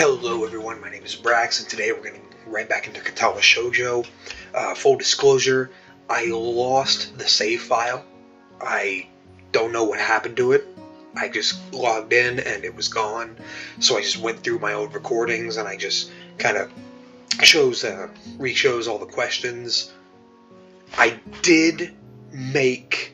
Hello everyone, my name is Brax, and today we're getting right back into Katawa Shoujo. Full disclosure, I lost the save file. I don't know what happened to it. I just logged in and it was gone. So I just went through my old recordings and I just kind of re-chose all the questions. I did make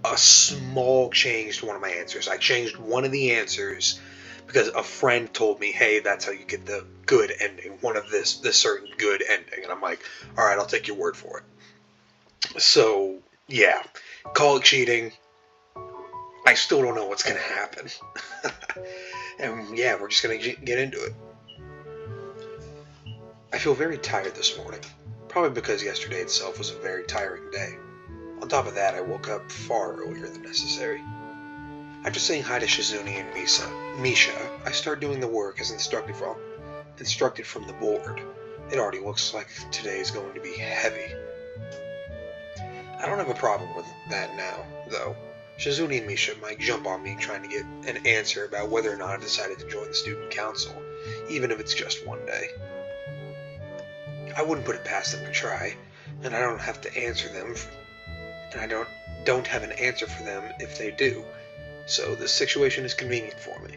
a small change to one of my answers. I changed one of the answers because a friend told me, hey, that's how you get the good ending, one of this certain good ending. And I'm like, all right, I'll take your word for it. So, yeah, call it cheating. I still don't know what's going to happen. And yeah, we're just going to get into it. I feel very tired this morning, probably because yesterday itself was a very tiring day. On top of that, I woke up far earlier than necessary. After saying hi to Shizune and Misha, I start doing the work as instructed from the board. It already looks like today is going to be heavy. I don't have a problem with that now, though. Shizune and Misha might jump on me trying to get an answer about whether or not I decided to join the student council, even if it's just one day. I wouldn't put it past them to try, and I don't have to answer them, and I don't have an answer for them if they do. So this situation is convenient for me.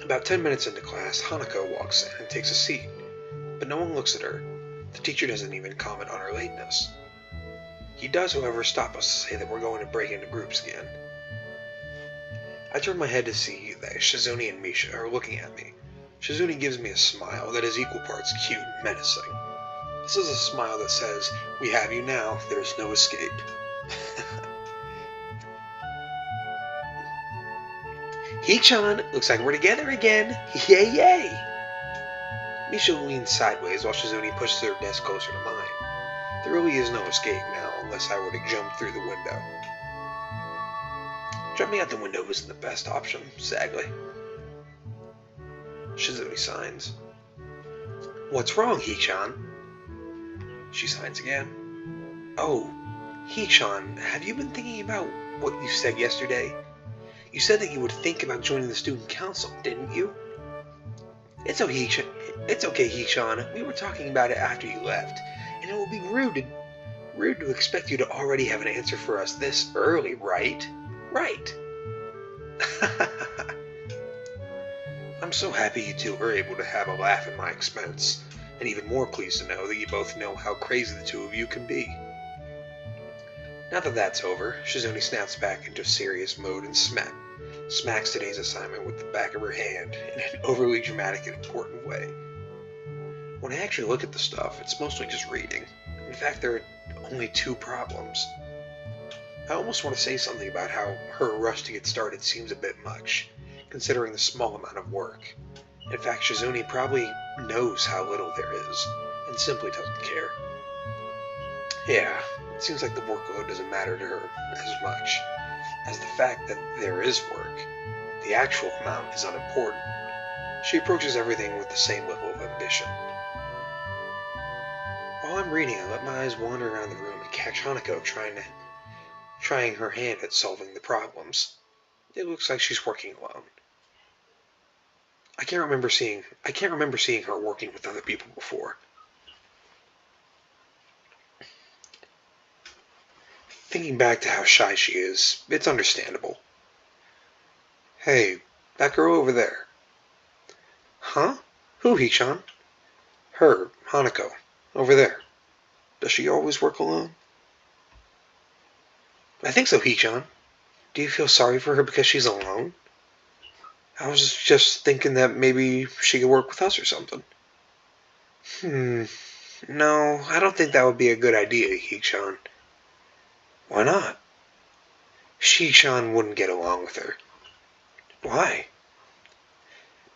About 10 minutes into class, Hanako walks in and takes a seat, but no one looks at her. The teacher doesn't even comment on her lateness. He does, however, stop us to say that we're going to break into groups again. I turn my head to see that Shizune and Misha are looking at me. Shizune gives me a smile that is equal parts cute and menacing. This is a smile that says, "We have you now, there's no escape." Hee-chan, looks like we're together again. Yay, yay! Misha leans sideways while Shizune pushes her desk closer to mine. There really is no escape now unless I were to jump through the window. Jumping out the window isn't the best option, sadly. Shizune signs. What's wrong, Hee-chan? She signs again. Oh, Hee-chan, have you been thinking about what you said yesterday? You said that you would think about joining the student council, didn't you? It's okay, Hee-chan. We were talking about it after you left, and it will be rude to expect you to already have an answer for us this early, right? Right. I'm so happy you two were able to have a laugh at my expense, and even more pleased to know that you both know how crazy the two of you can be. Now that that's over, Shizune snaps back into serious mode and smacks today's assignment with the back of her hand in an overly dramatic and important way. When I actually look at the stuff, it's mostly just reading. In fact, there are only 2 problems. I almost want to say something about how her rush to get started seems a bit much, considering the small amount of work. In fact, Shizune probably knows how little there is, and simply doesn't care. Yeah, it seems like the workload doesn't matter to her as much as the fact that there is work. The actual amount is unimportant. She approaches everything with the same level of ambition. While I'm reading, I let my eyes wander around the room and catch Hanako trying her hand at solving the problems. It looks like she's working alone. I can't remember seeing her working with other people before. Thinking back to how shy she is, it's understandable. Hey, that girl over there. Huh? Who, Hee-chan? Her, Hanako, over there. Does she always work alone? I think so, Hee-chan. Do you feel sorry for her because she's alone? I was just thinking that maybe she could work with us or something. No, I don't think that would be a good idea, Hee-chan. Why not? Hee-chan wouldn't get along with her. Why?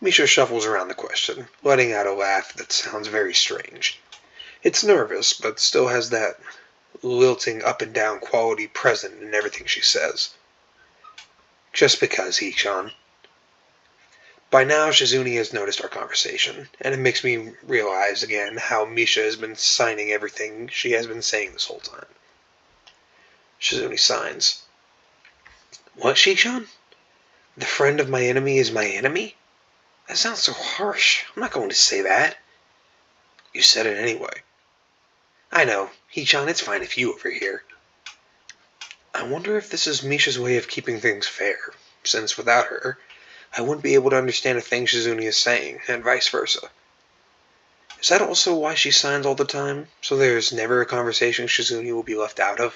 Misha shuffles around the question, letting out a laugh that sounds very strange. It's nervous, but still has that lilting up and down quality present in everything she says. Just because, Hee-chan. By now, Shizune has noticed our conversation, and it makes me realize again how Misha has been signing everything she has been saying this whole time. Shizune signs. What, Hee-chan? The friend of my enemy is my enemy? That sounds so harsh. I'm not going to say that. You said it anyway. I know. Hee-chan, it's fine if you overhear. I wonder if this is Misha's way of keeping things fair, since without her, I wouldn't be able to understand a thing Shizune is saying, and vice versa. Is that also why she signs all the time, so there's never a conversation Shizune will be left out of?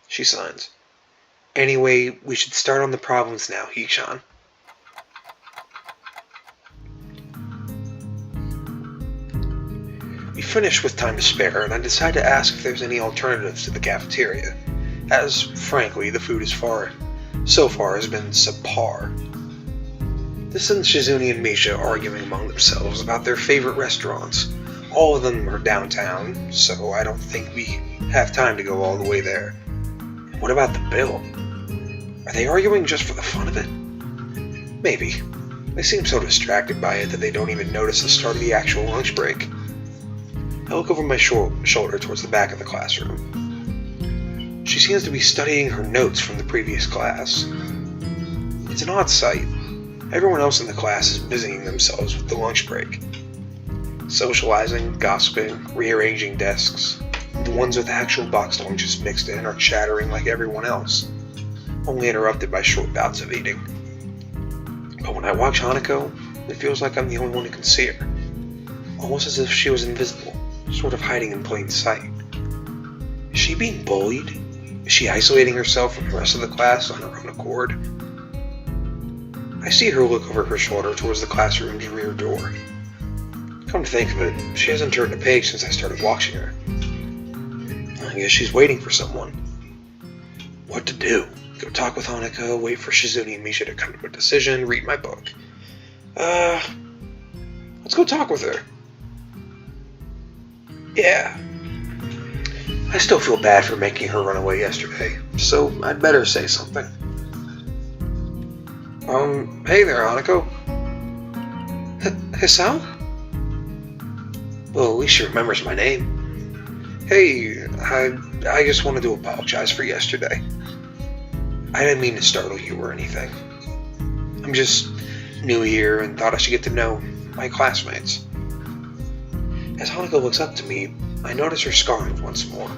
She signs. Anyway, we should start on the problems now, Hee-chan. We finish with time to spare, and I decide to ask if there's any alternatives to the cafeteria, as, frankly, the food so far has been subpar. This sends Shizune and Misha arguing among themselves about their favorite restaurants. All of them are downtown, so I don't think we have time to go all the way there. And what about the bill? Are they arguing just for the fun of it? Maybe. They seem so distracted by it that they don't even notice the start of the actual lunch break. I look over my shoulder towards the back of the classroom. She seems to be studying her notes from the previous class. It's an odd sight. Everyone else in the class is busying themselves with the lunch break. Socializing, gossiping, rearranging desks. The ones with actual boxed lunches mixed in are chattering like everyone else, only interrupted by short bouts of eating. But when I watch Hanako, it feels like I'm the only one who can see her. Almost as if she was invisible, sort of hiding in plain sight. Is she being bullied? Is she isolating herself from the rest of the class on her own accord? I see her look over her shoulder towards the classroom's rear door. Come to think of it, she hasn't turned a page since I started watching her. I guess she's waiting for someone. What to do? Go talk with Hanako, wait for Shizune and Misha to come to a decision, read my book. Let's go talk with her. Yeah. I still feel bad for making her run away yesterday, so I'd better say something. Hey there, Hanako. Hisao? Well, at least she remembers my name. Hey, I just wanted to apologize for yesterday. I didn't mean to startle you or anything. I'm just new here and thought I should get to know my classmates. As Hanako looks up to me, I notice her scarring once more.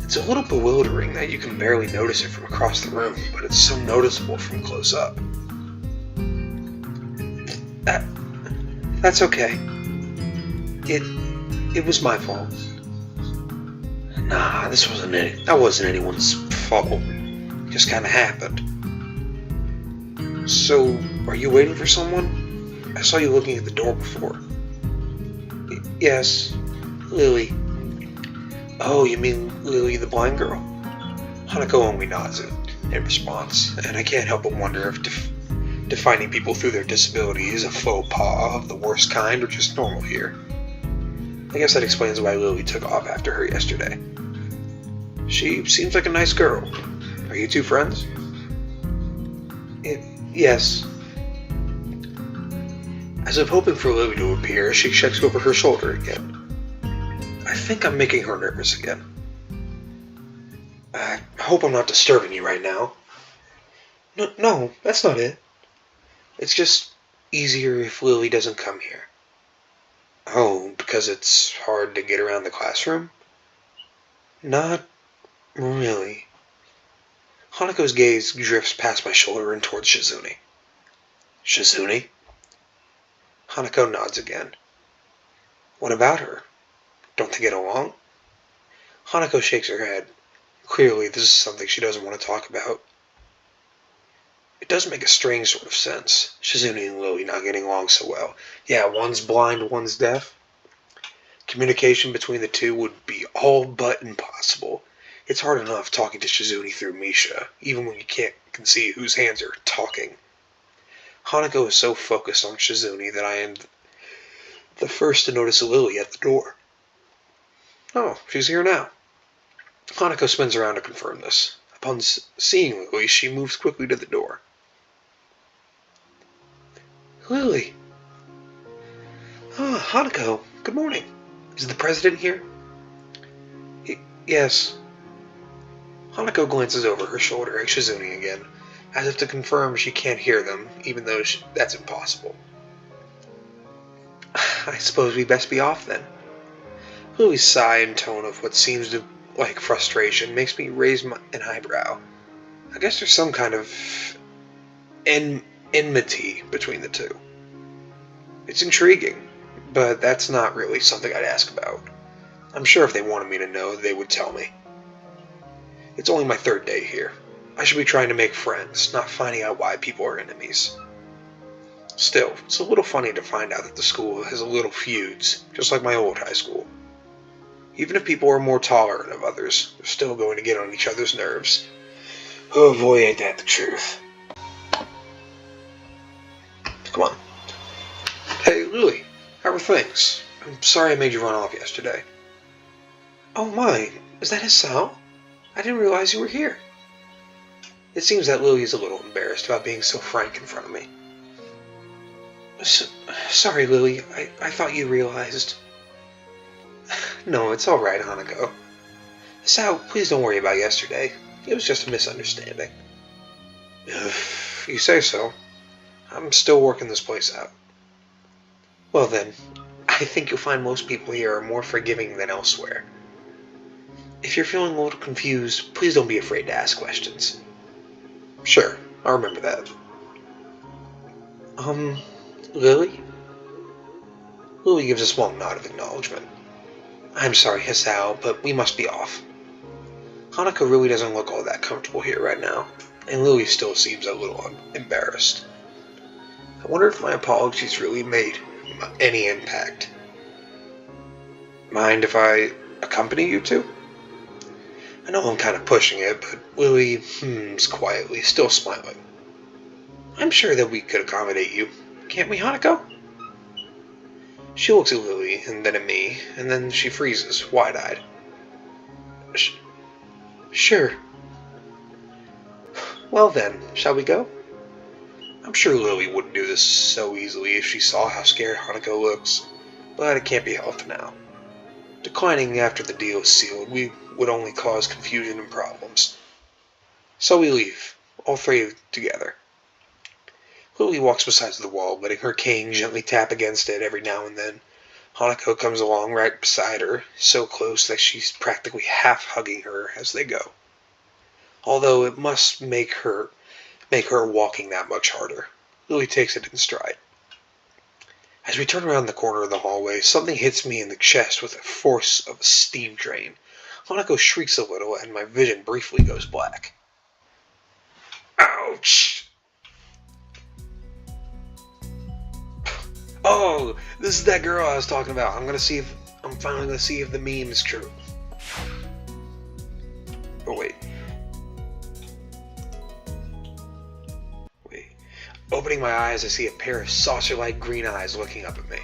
It's a little bewildering that you can barely notice it from across the room, but it's so noticeable from close up. That's okay. It was my fault. Nah, that wasn't anyone's fault. It just kinda happened. So, are you waiting for someone? I saw you looking at the door before. Yes, Lily. Oh, you mean Lily the blind girl? Hanako only nods in response, and I can't help but wonder if defining people through their disability is a faux pas of the worst kind or just normal here. I guess that explains why Lily took off after her yesterday. She seems like a nice girl. Are you two friends? Yes. As if hoping for Lily to appear, she checks over her shoulder again. I think I'm making her nervous again. I hope I'm not disturbing you right now. No, that's not it. It's just easier if Lily doesn't come here. Oh, because it's hard to get around the classroom? Not really. Hanako's gaze drifts past my shoulder and towards Shizune. Shizune? Hanako nods again. What about her? Don't they get along? Hanako shakes her head. Clearly, this is something she doesn't want to talk about. It does make a strange sort of sense, Shizune and Lily not getting along so well. Yeah, one's blind, one's deaf. Communication between the two would be all but impossible. It's hard enough talking to Shizune through Misha, even when you can see whose hands are talking. Hanako is so focused on Shizune that I am the first to notice Lily at the door. Oh, she's here now. Hanako spins around to confirm this. Upon seeing Lily, she moves quickly to the door. Lily! Ah, Hanako, good morning. Is the president here? Yes. Hanako glances over her shoulder at Shizune again, as if to confirm she can't hear them, even though that's impossible. I suppose we best be off then. Lily's sigh and tone of what seems to like frustration makes me raise an eyebrow. I guess there's some kind of enmity between the two. It's intriguing, but that's not really something I'd ask about. I'm sure if they wanted me to know, they would tell me. It's only my 3rd day here. I should be trying to make friends, not finding out why people are enemies. Still, it's a little funny to find out that the school has a little feuds, just like my old high school. Even if people are more tolerant of others, they're still going to get on each other's nerves. Oh boy, ain't that the truth. Come on. Hey, Lily, how are things? I'm sorry I made you run off yesterday. Oh my, is that Hisao? I didn't realize you were here. It seems that Lily is a little embarrassed about being so frank in front of me. Sorry, Lily, I thought you realized. No, it's alright, Hanako. Hisao, please don't worry about yesterday. It was just a misunderstanding. If you say so. I'm still working this place out. Well then, I think you'll find most people here are more forgiving than elsewhere. If you're feeling a little confused, please don't be afraid to ask questions. Sure, I'll remember that. Lily? Lily gives a small nod of acknowledgement. I'm sorry, Hisao, but we must be off. Hanako really doesn't look all that comfortable here right now, and Lily still seems a little embarrassed. I wonder if my apologies really made any impact. Mind if I accompany you two? I know I'm kind of pushing it, but Lily hums quietly, still smiling. I'm sure that we could accommodate you. Can't we, Hanako? She looks at Lily, and then at me, and then she freezes, wide-eyed. Sure. Well then, shall we go? I'm sure Lily wouldn't do this so easily if she saw how scared Hanako looks, but it can't be helped now. Declining after the deal is sealed would only cause confusion and problems. So we leave, all three together. Lily walks beside the wall, letting her cane gently tap against it every now and then. Hanako comes along right beside her, so close that she's practically half-hugging her as they go. Although it must make her walking that much harder. Lily takes it in stride. As we turn around the corner of the hallway, something hits me in the chest with the force of a steam drain. Hanako shrieks a little, and my vision briefly goes black. Ouch! Oh, this is that girl I was talking about. I'm finally gonna see if the meme is true. Oh wait. Opening my eyes, I see a pair of saucer-like green eyes looking up at me.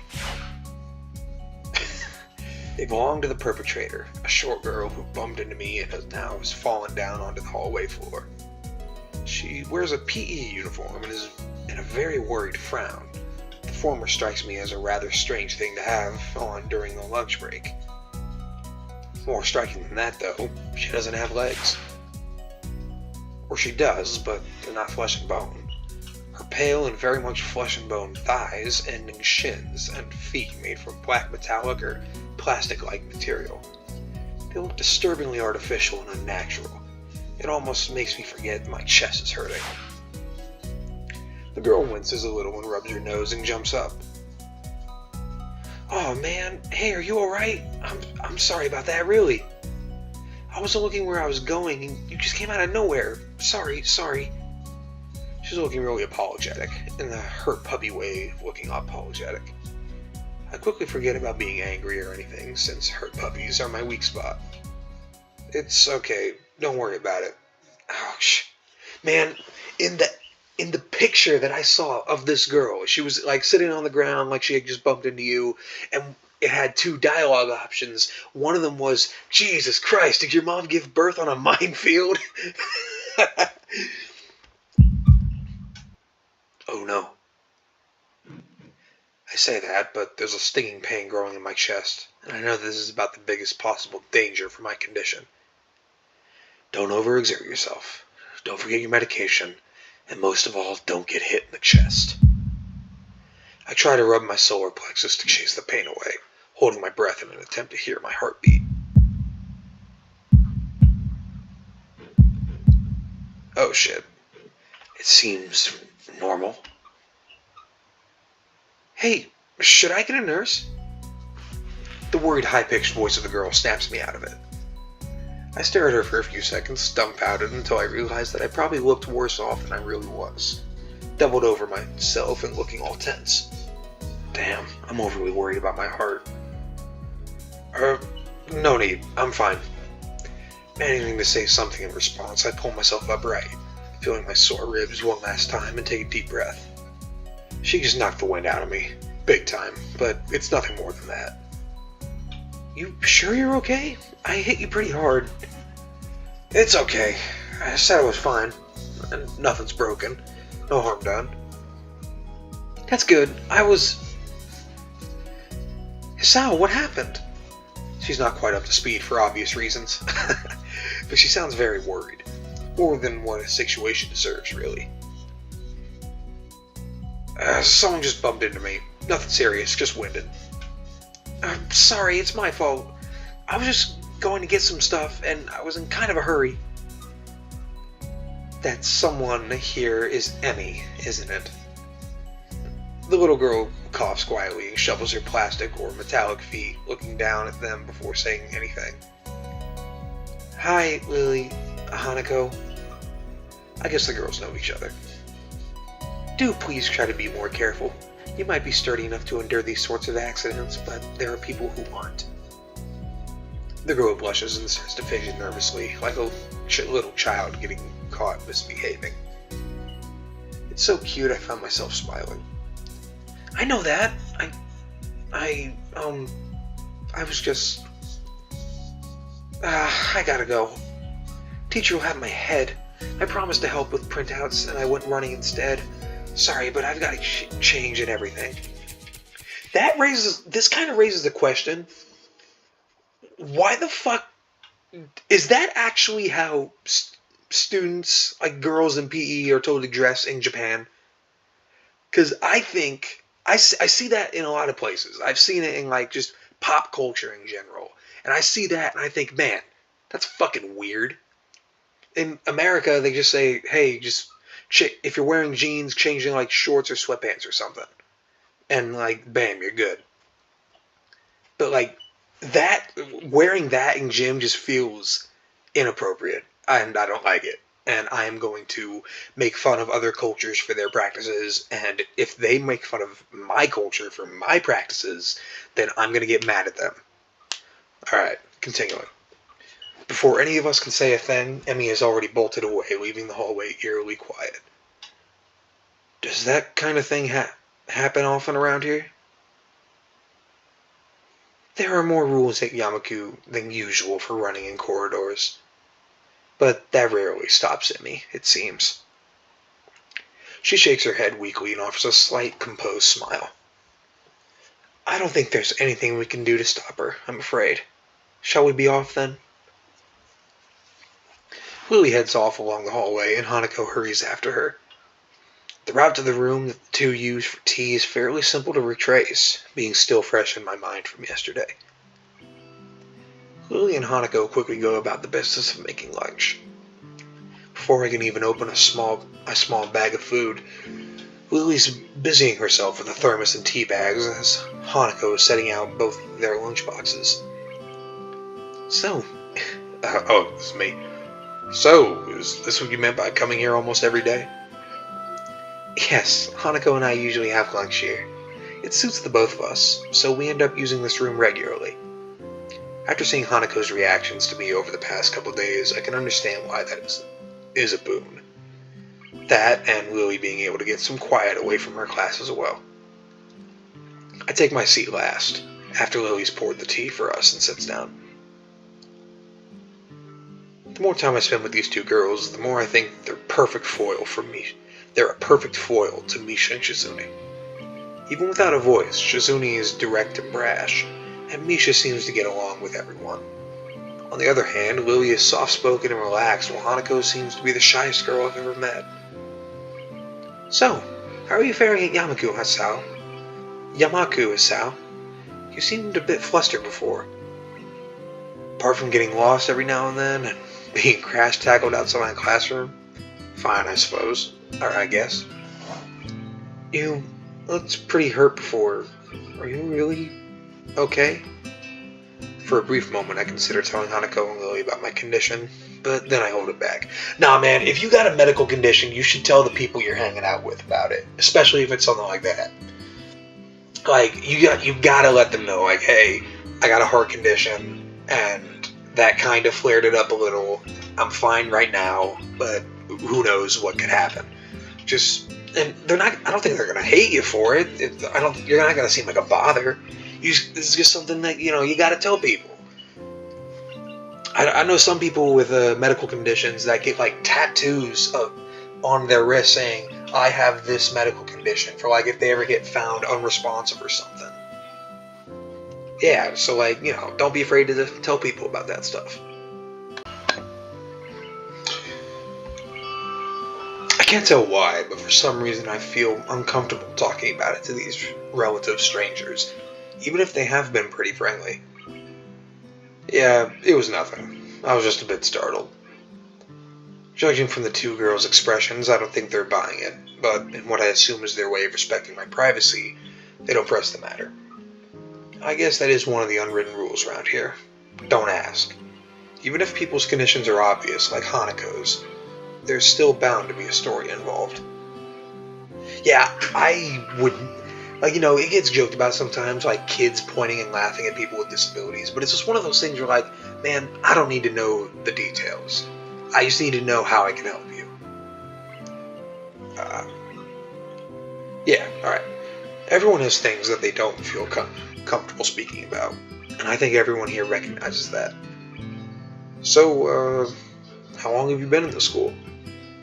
They belong to the perpetrator, a short girl who bumped into me and has fallen down onto the hallway floor. She wears a PE uniform and is in a very worried frown. The former strikes me as a rather strange thing to have on during the lunch break. More striking than that, though, she doesn't have legs. Or she does, but they're not flesh and bone. Her pale and very much flesh and bone thighs end in shins and feet made from black metallic or plastic-like material. They look disturbingly artificial and unnatural. It almost makes me forget my chest is hurting. The girl winces a little and rubs her nose and jumps up. Oh man, hey, are you alright? I'm sorry about that, really. I wasn't looking where I was going and you just came out of nowhere. Sorry. She's looking really apologetic, in the hurt puppy way of looking apologetic. I quickly forget about being angry or anything, since hurt puppies are my weak spot. It's okay, don't worry about it. Ouch. Man, in the picture that I saw of this girl, she was like sitting on the ground like she had just bumped into you, and it had two dialogue options. One of them was, Jesus Christ, did your mom give birth on a minefield? Oh no. I say that, but there's a stinging pain growing in my chest, and I know this is about the biggest possible danger for my condition. Don't overexert yourself. Don't forget your medication, And most of all, don't get hit in the chest. I try to rub my solar plexus to chase the pain away, holding my breath in an attempt to hear my heartbeat. Oh shit. It seems normal. Hey, should I get a nurse? The worried, high-pitched voice of the girl snaps me out of it. I stare at her for a few seconds, dumbfounded, until I realized that I probably looked worse off than I really was. Doubled over myself and looking all tense. Damn, I'm overly worried about my heart. No need, I'm fine. Managing to say something in response, I pull myself upright, feeling my sore ribs one last time and take a deep breath. She just knocked the wind out of me. Big time, but it's nothing more than that. You sure you're okay? I hit you pretty hard. It's okay. I said I was fine. And nothing's broken. No harm done. That's good. Hisao, what happened? She's not quite up to speed for obvious reasons. But she sounds very worried. More than what a situation deserves, really. Someone just bumped into me. Nothing serious, just winded. I'm sorry, it's my fault. I was just going to get some stuff, and I was in kind of a hurry. That someone here is Emmy, isn't it? The little girl coughs quietly and shovels her plastic or metallic feet, looking down at them before saying anything. Hi, Lily, Hanako. I guess the girls know each other. Do please try to be more careful. You might be sturdy enough to endure these sorts of accidents, but there are people who aren't. The girl blushes and starts to fidget nervously, like a little child getting caught misbehaving. It's so cute I found myself smiling. I know that. I was just... I gotta go. Teacher will have my head. I promised to help with printouts, and I went running instead. Sorry, but I've got to change and everything. This kind of raises the question, why the fuck, is that actually how students, like girls in PE, are told to dress in Japan? Because I think, I see that in a lot of places. I've seen it in like just pop culture in general. And I see that and I think, man, that's fucking weird. In America, they just say, hey, just... if you're wearing jeans, changing like shorts or sweatpants or something. And like, bam, you're good. But like, wearing that in gym just feels inappropriate. And I don't like it. And I am going to make fun of other cultures for their practices. And if they make fun of my culture for my practices, then I'm going to get mad at them. Alright, continuing. Before any of us can say a thing, Emmy has already bolted away, leaving the hallway eerily quiet. Does that kind of thing happen often around here? There are more rules at Yamaku than usual for running in corridors. But that rarely stops Emmy, it seems. She shakes her head weakly and offers a slight, composed smile. I don't think there's anything we can do to stop her, I'm afraid. Shall we be off then? Lily heads off along the hallway, and Hanako hurries after her. The route to the room that the two use for tea is fairly simple to retrace, being still fresh in my mind from yesterday. Lily and Hanako quickly go about the business of making lunch. Before I can even open a small bag of food, Lily's busying herself with a thermos and tea bags as Hanako is setting out both their lunch boxes. So, this is me. So, is this what you meant by coming here almost every day? Yes, Hanako and I usually have lunch here. It suits the both of us, so we end up using this room regularly. After seeing Hanako's reactions to me over the past couple days, I can understand why that is a boon. That, and Lily being able to get some quiet away from her class as well. I take my seat last, after Lily's poured the tea for us and sits down. The more time I spend with these two girls, the more I think they're a perfect foil to Misha and Shizune. Even without a voice, Shizune is direct and brash, and Misha seems to get along with everyone. On the other hand, Lily is soft-spoken and relaxed, while Hanako seems to be the shyest girl I've ever met. So, how are you faring at Yamaku, Hasao? Yamaku, Hasao? You seemed a bit flustered before. Apart from getting lost every now and then and being crash tackled outside my classroom. Fine, I suppose. Or I guess. You looked pretty hurt before. Are you really okay? For a brief moment, I considered telling Hanako and Lily about my condition, but then I hold it back. Nah, man, if you got a medical condition, you should tell the people you're hanging out with about it, especially if it's something like that. Like, you gotta let them know, like, hey, I got a heart condition, and that kind of flared it up a little. I'm fine right now, but who knows what could happen. And they're not, I don't think they're gonna hate you for it. You're not gonna seem like a bother. This is just something that, you gotta tell people. I know some people with medical conditions that get, like, tattoos on their wrist saying, I have this medical condition, for, like, if they ever get found unresponsive or something. Yeah, so, like, don't be afraid to tell people about that stuff. I can't tell why, but for some reason I feel uncomfortable talking about it to these relative strangers, even if they have been pretty friendly. Yeah, it was nothing. I was just a bit startled. Judging from the two girls' expressions, I don't think they're buying it, but in what I assume is their way of respecting my privacy, they don't press the matter. I guess that is one of the unwritten rules around here. Don't ask. Even if people's conditions are obvious, like Hanako's, there's still bound to be a story involved. Yeah, I wouldn't. Like, it gets joked about sometimes, like kids pointing and laughing at people with disabilities, but it's just one of those things where, like, man, I don't need to know the details. I just need to know how I can help you. Yeah, alright. Everyone has things that they don't feel comfortable speaking about, and I think everyone here recognizes that. So, how long have you been in the school?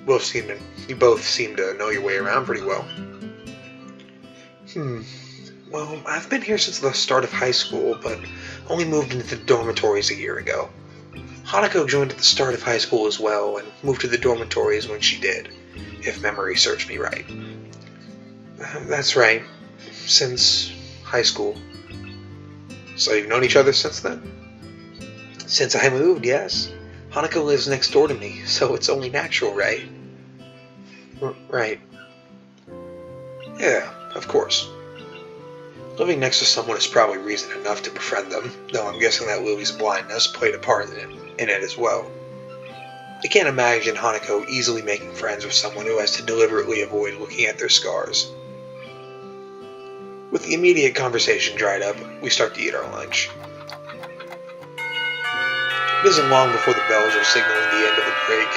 You both seem to know your way around pretty well. Well, I've been here since the start of high school, but only moved into the dormitories a year ago. Hanako joined at the start of high school as well, and moved to the dormitories when she did, if memory serves me right. That's right, since high school. So you've known each other since then? Since I moved, yes. Hanako lives next door to me, so it's only natural, right? Right. Yeah, of course. Living next to someone is probably reason enough to befriend them, though I'm guessing that Lily's blindness played a part in it as well. I can't imagine Hanako easily making friends with someone who has to deliberately avoid looking at their scars. With the immediate conversation dried up, we start to eat our lunch. It isn't long before the bells are signaling the end of the break.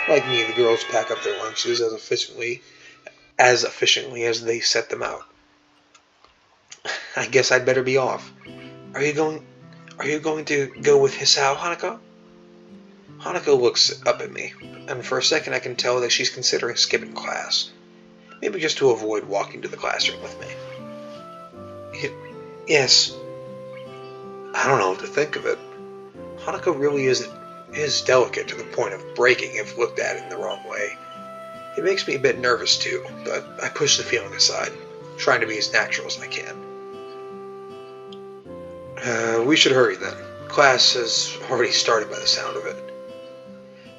Like me, the girls pack up their lunches as efficiently as they set them out. I guess I'd better be off. Are you going to go with Hisao, Hanako? Hanako looks up at me, and for a second I can tell that she's considering skipping class. Maybe just to avoid walking to the classroom with me. Yes. I don't know what to think of it. Hanako really is delicate to the point of breaking if looked at in the wrong way. It makes me a bit nervous too, but I push the feeling aside, trying to be as natural as I can. We should hurry then. Class has already started by the sound of it.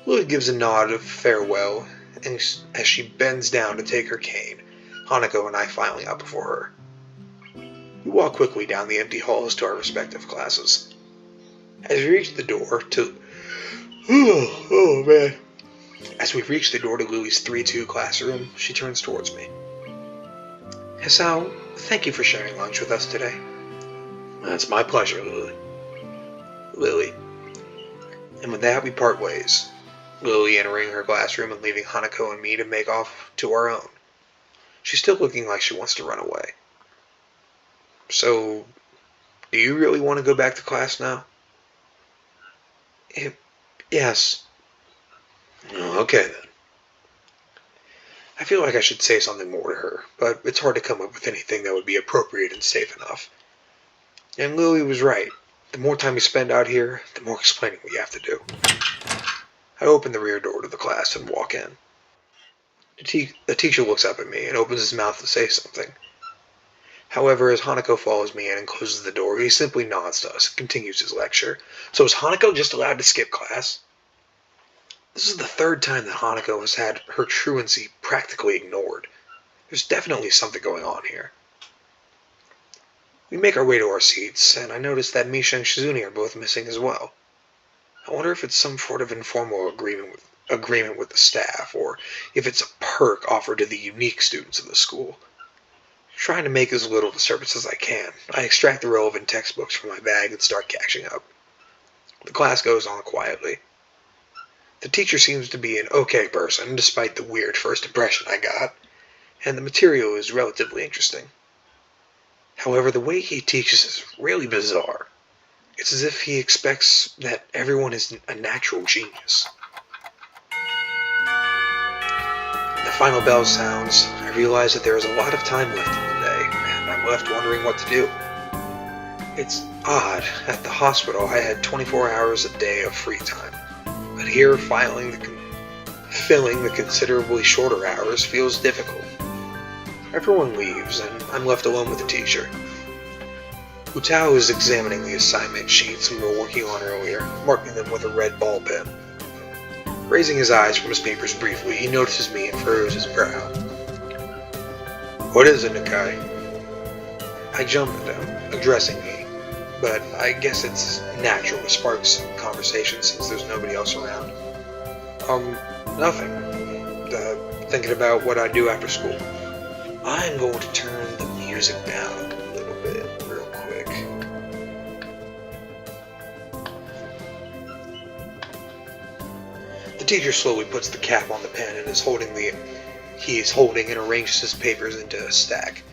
Lily gives a nod of farewell, and as she bends down to take her cane, Hanako and I filing out before her. We walk quickly down the empty halls to our respective classes. As we reach the door to... Oh man. As we reach the door to Lily's 3-2 classroom, she turns towards me. Hisao, thank you for sharing lunch with us today. It's my pleasure, Lily. And with that, we part ways. Lily entering her classroom and leaving Hanako and me to make off to our own. She's still looking like she wants to run away. So, do you really want to go back to class now? Yes. Okay then. I feel like I should say something more to her, but it's hard to come up with anything that would be appropriate and safe enough. And Lily was right. The more time we spend out here, the more explaining we have to do. I open the rear door to the class and walk in. The teacher looks up at me and opens his mouth to say something. However, as Hanako follows me in and closes the door, he simply nods to us and continues his lecture. So is Hanako just allowed to skip class? This is the third time that Hanako has had her truancy practically ignored. There's definitely something going on here. We make our way to our seats, and I notice that Misha and Shizune are both missing as well. I wonder if it's some sort of informal agreement with the staff, or if it's a perk offered to the unique students of the school. Trying to make as little disturbance as I can, I extract the relevant textbooks from my bag and start catching up. The class goes on quietly. The teacher seems to be an okay person, despite the weird first impression I got, and the material is relatively interesting. However, the way he teaches is really bizarre. It's as if he expects that everyone is a natural genius. The final bell sounds. I realize that there is a lot of time left in the day, and I'm left wondering what to do. It's odd. At the hospital, I had 24 hours a day of free time, but here, filling the considerably shorter hours feels difficult. Everyone leaves, and I'm left alone with the teacher. Utao is examining the assignment sheets we were working on earlier, marking them with a red ball pen. Raising his eyes from his papers briefly, he notices me and furrows his brow. "What is it, Nakai?" I jump at him, addressing me, but I guess it's natural to spark some conversation since there's nobody else around. Nothing. Thinking about what I do after school. I'm going to turn the music down a little bit, real quick. The teacher slowly puts the cap on the pen and he is holding and arranges his papers into a stack,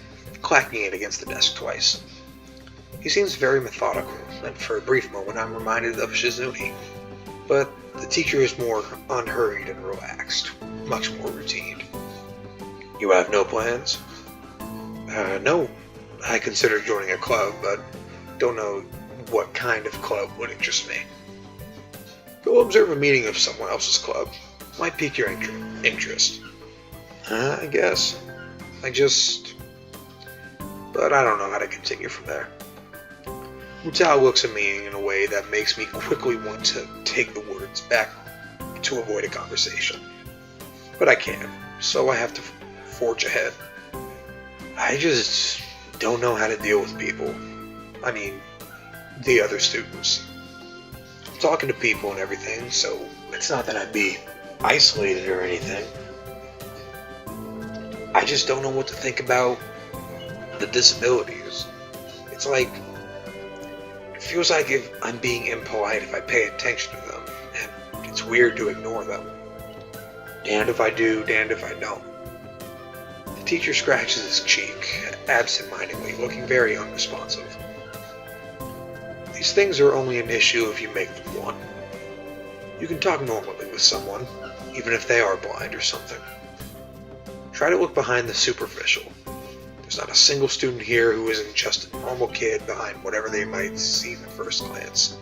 clacking it against the desk twice. He seems very methodical, and for a brief moment I'm reminded of Shizune. But the teacher is more unhurried and relaxed, much more routine. "You have no plans?" No. I considered joining a club, but don't know what kind of club would interest me. Go observe a meeting of someone else's club. Might pique your interest. I guess. But I don't know how to continue from there. Utao looks at me in a way that makes me quickly want to take the words back to avoid a conversation. But I can't, so I have to forge ahead. I just don't know how to deal with people. I mean, the other students. I'm talking to people and everything, so it's not that I'd be isolated or anything. I just don't know what to think about the disabilities. It feels like if I'm being impolite if I pay attention to them, and it's weird to ignore them. Damned if I do, damned if I don't. The teacher scratches his cheek, absent-mindedly, looking very unresponsive. These things are only an issue if you make them one. You can talk normally with someone, even if they are blind or something. Try to look behind the superficial. There's not a single student here who isn't just a normal kid behind whatever they might seem at first glance.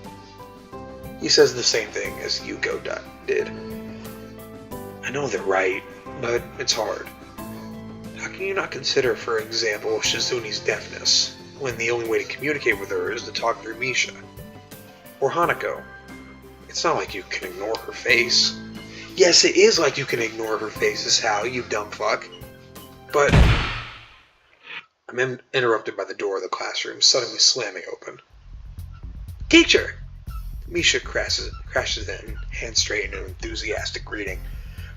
He says the same thing as Yuko did. I know they're right, but it's hard. How can you not consider, for example, Shizune's deafness, when the only way to communicate with her is to talk through Misha? Or Hanako. It's not like you can ignore her face. Yes, it is like you can ignore her face, Hal, you dumb fuck. But I'm interrupted by the door of the classroom suddenly slamming open. "Teacher!" Misha crashes in, hands straight in an enthusiastic greeting,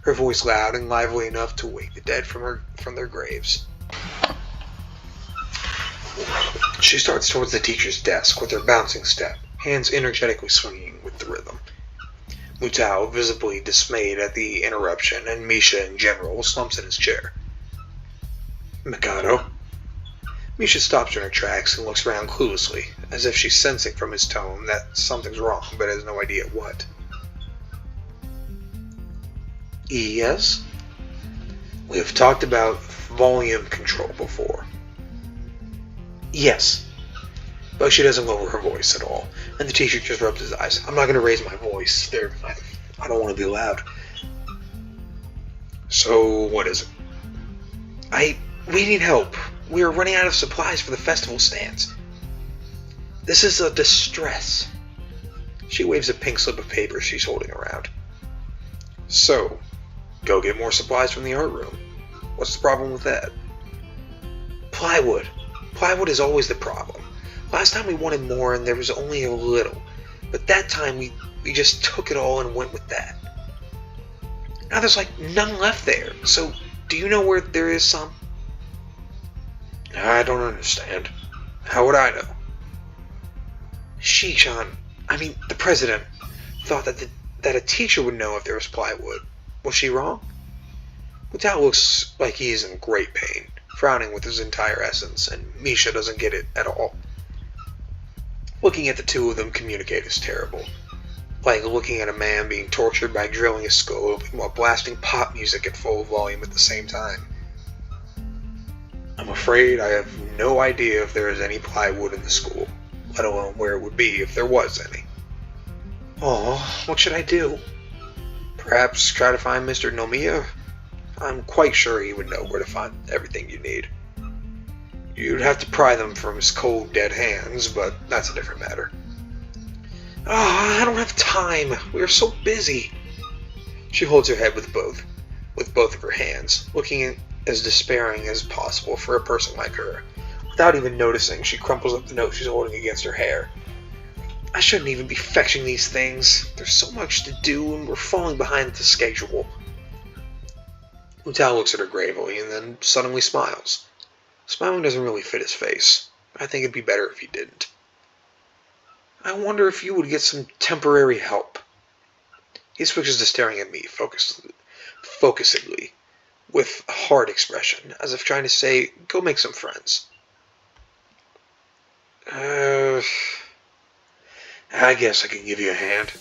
her voice loud and lively enough to wake the dead from their graves. She starts towards the teacher's desk with her bouncing step, hands energetically swinging with the rhythm. Mutao, visibly dismayed at the interruption, and Misha in general, slumps in his chair. "Mikado?" Misha stops in her tracks and looks around cluelessly, as if she's sensing from his tone that something's wrong, but has no idea what. "Yes?" "We have talked about volume control before." "Yes." But she doesn't lower her voice at all, and the teacher just rubs his eyes. "I'm not going to raise my voice. I don't want to be loud." So, what is it? We need help. We are running out of supplies for the festival stands. This is a distress. She waves a pink slip of paper she's holding around. So, go get more supplies from the art room. What's the problem with that? Plywood. Plywood is always the problem. Last time we wanted more and there was only a little. But that time we just took it all and went with that. Now there's like none left there. So, do you know where there is some? I don't understand. How would I know? The president, thought that a teacher would know if there was plywood. Was she wrong? Mutao looks like he is in great pain, frowning with his entire essence, and Misha doesn't get it at all. Looking at the two of them communicate is terrible. Like looking at a man being tortured by drilling a skull open while blasting pop music at full volume at the same time. I'm afraid I have no idea if there is any plywood in the school, let alone where it would be if there was any. Oh, what should I do? Perhaps try to find Mr. Nomiya? I'm quite sure he would know where to find everything you need. You'd have to pry them from his cold, dead hands, but that's a different matter. I don't have time. We are so busy. She holds her head with both of her hands, looking as despairing as possible for a person like her. Without even noticing, she crumples up the note she's holding against her hair. I shouldn't even be fetching these things. There's so much to do, and we're falling behind the schedule. Mutao looks at her gravely, and then suddenly smiles. Smiling doesn't really fit his face. I think it'd be better if he didn't. I wonder if you would get some temporary help. He switches to staring at me, focusedly, with a hard expression, as if trying to say, go make some friends. I guess I can give you a hand.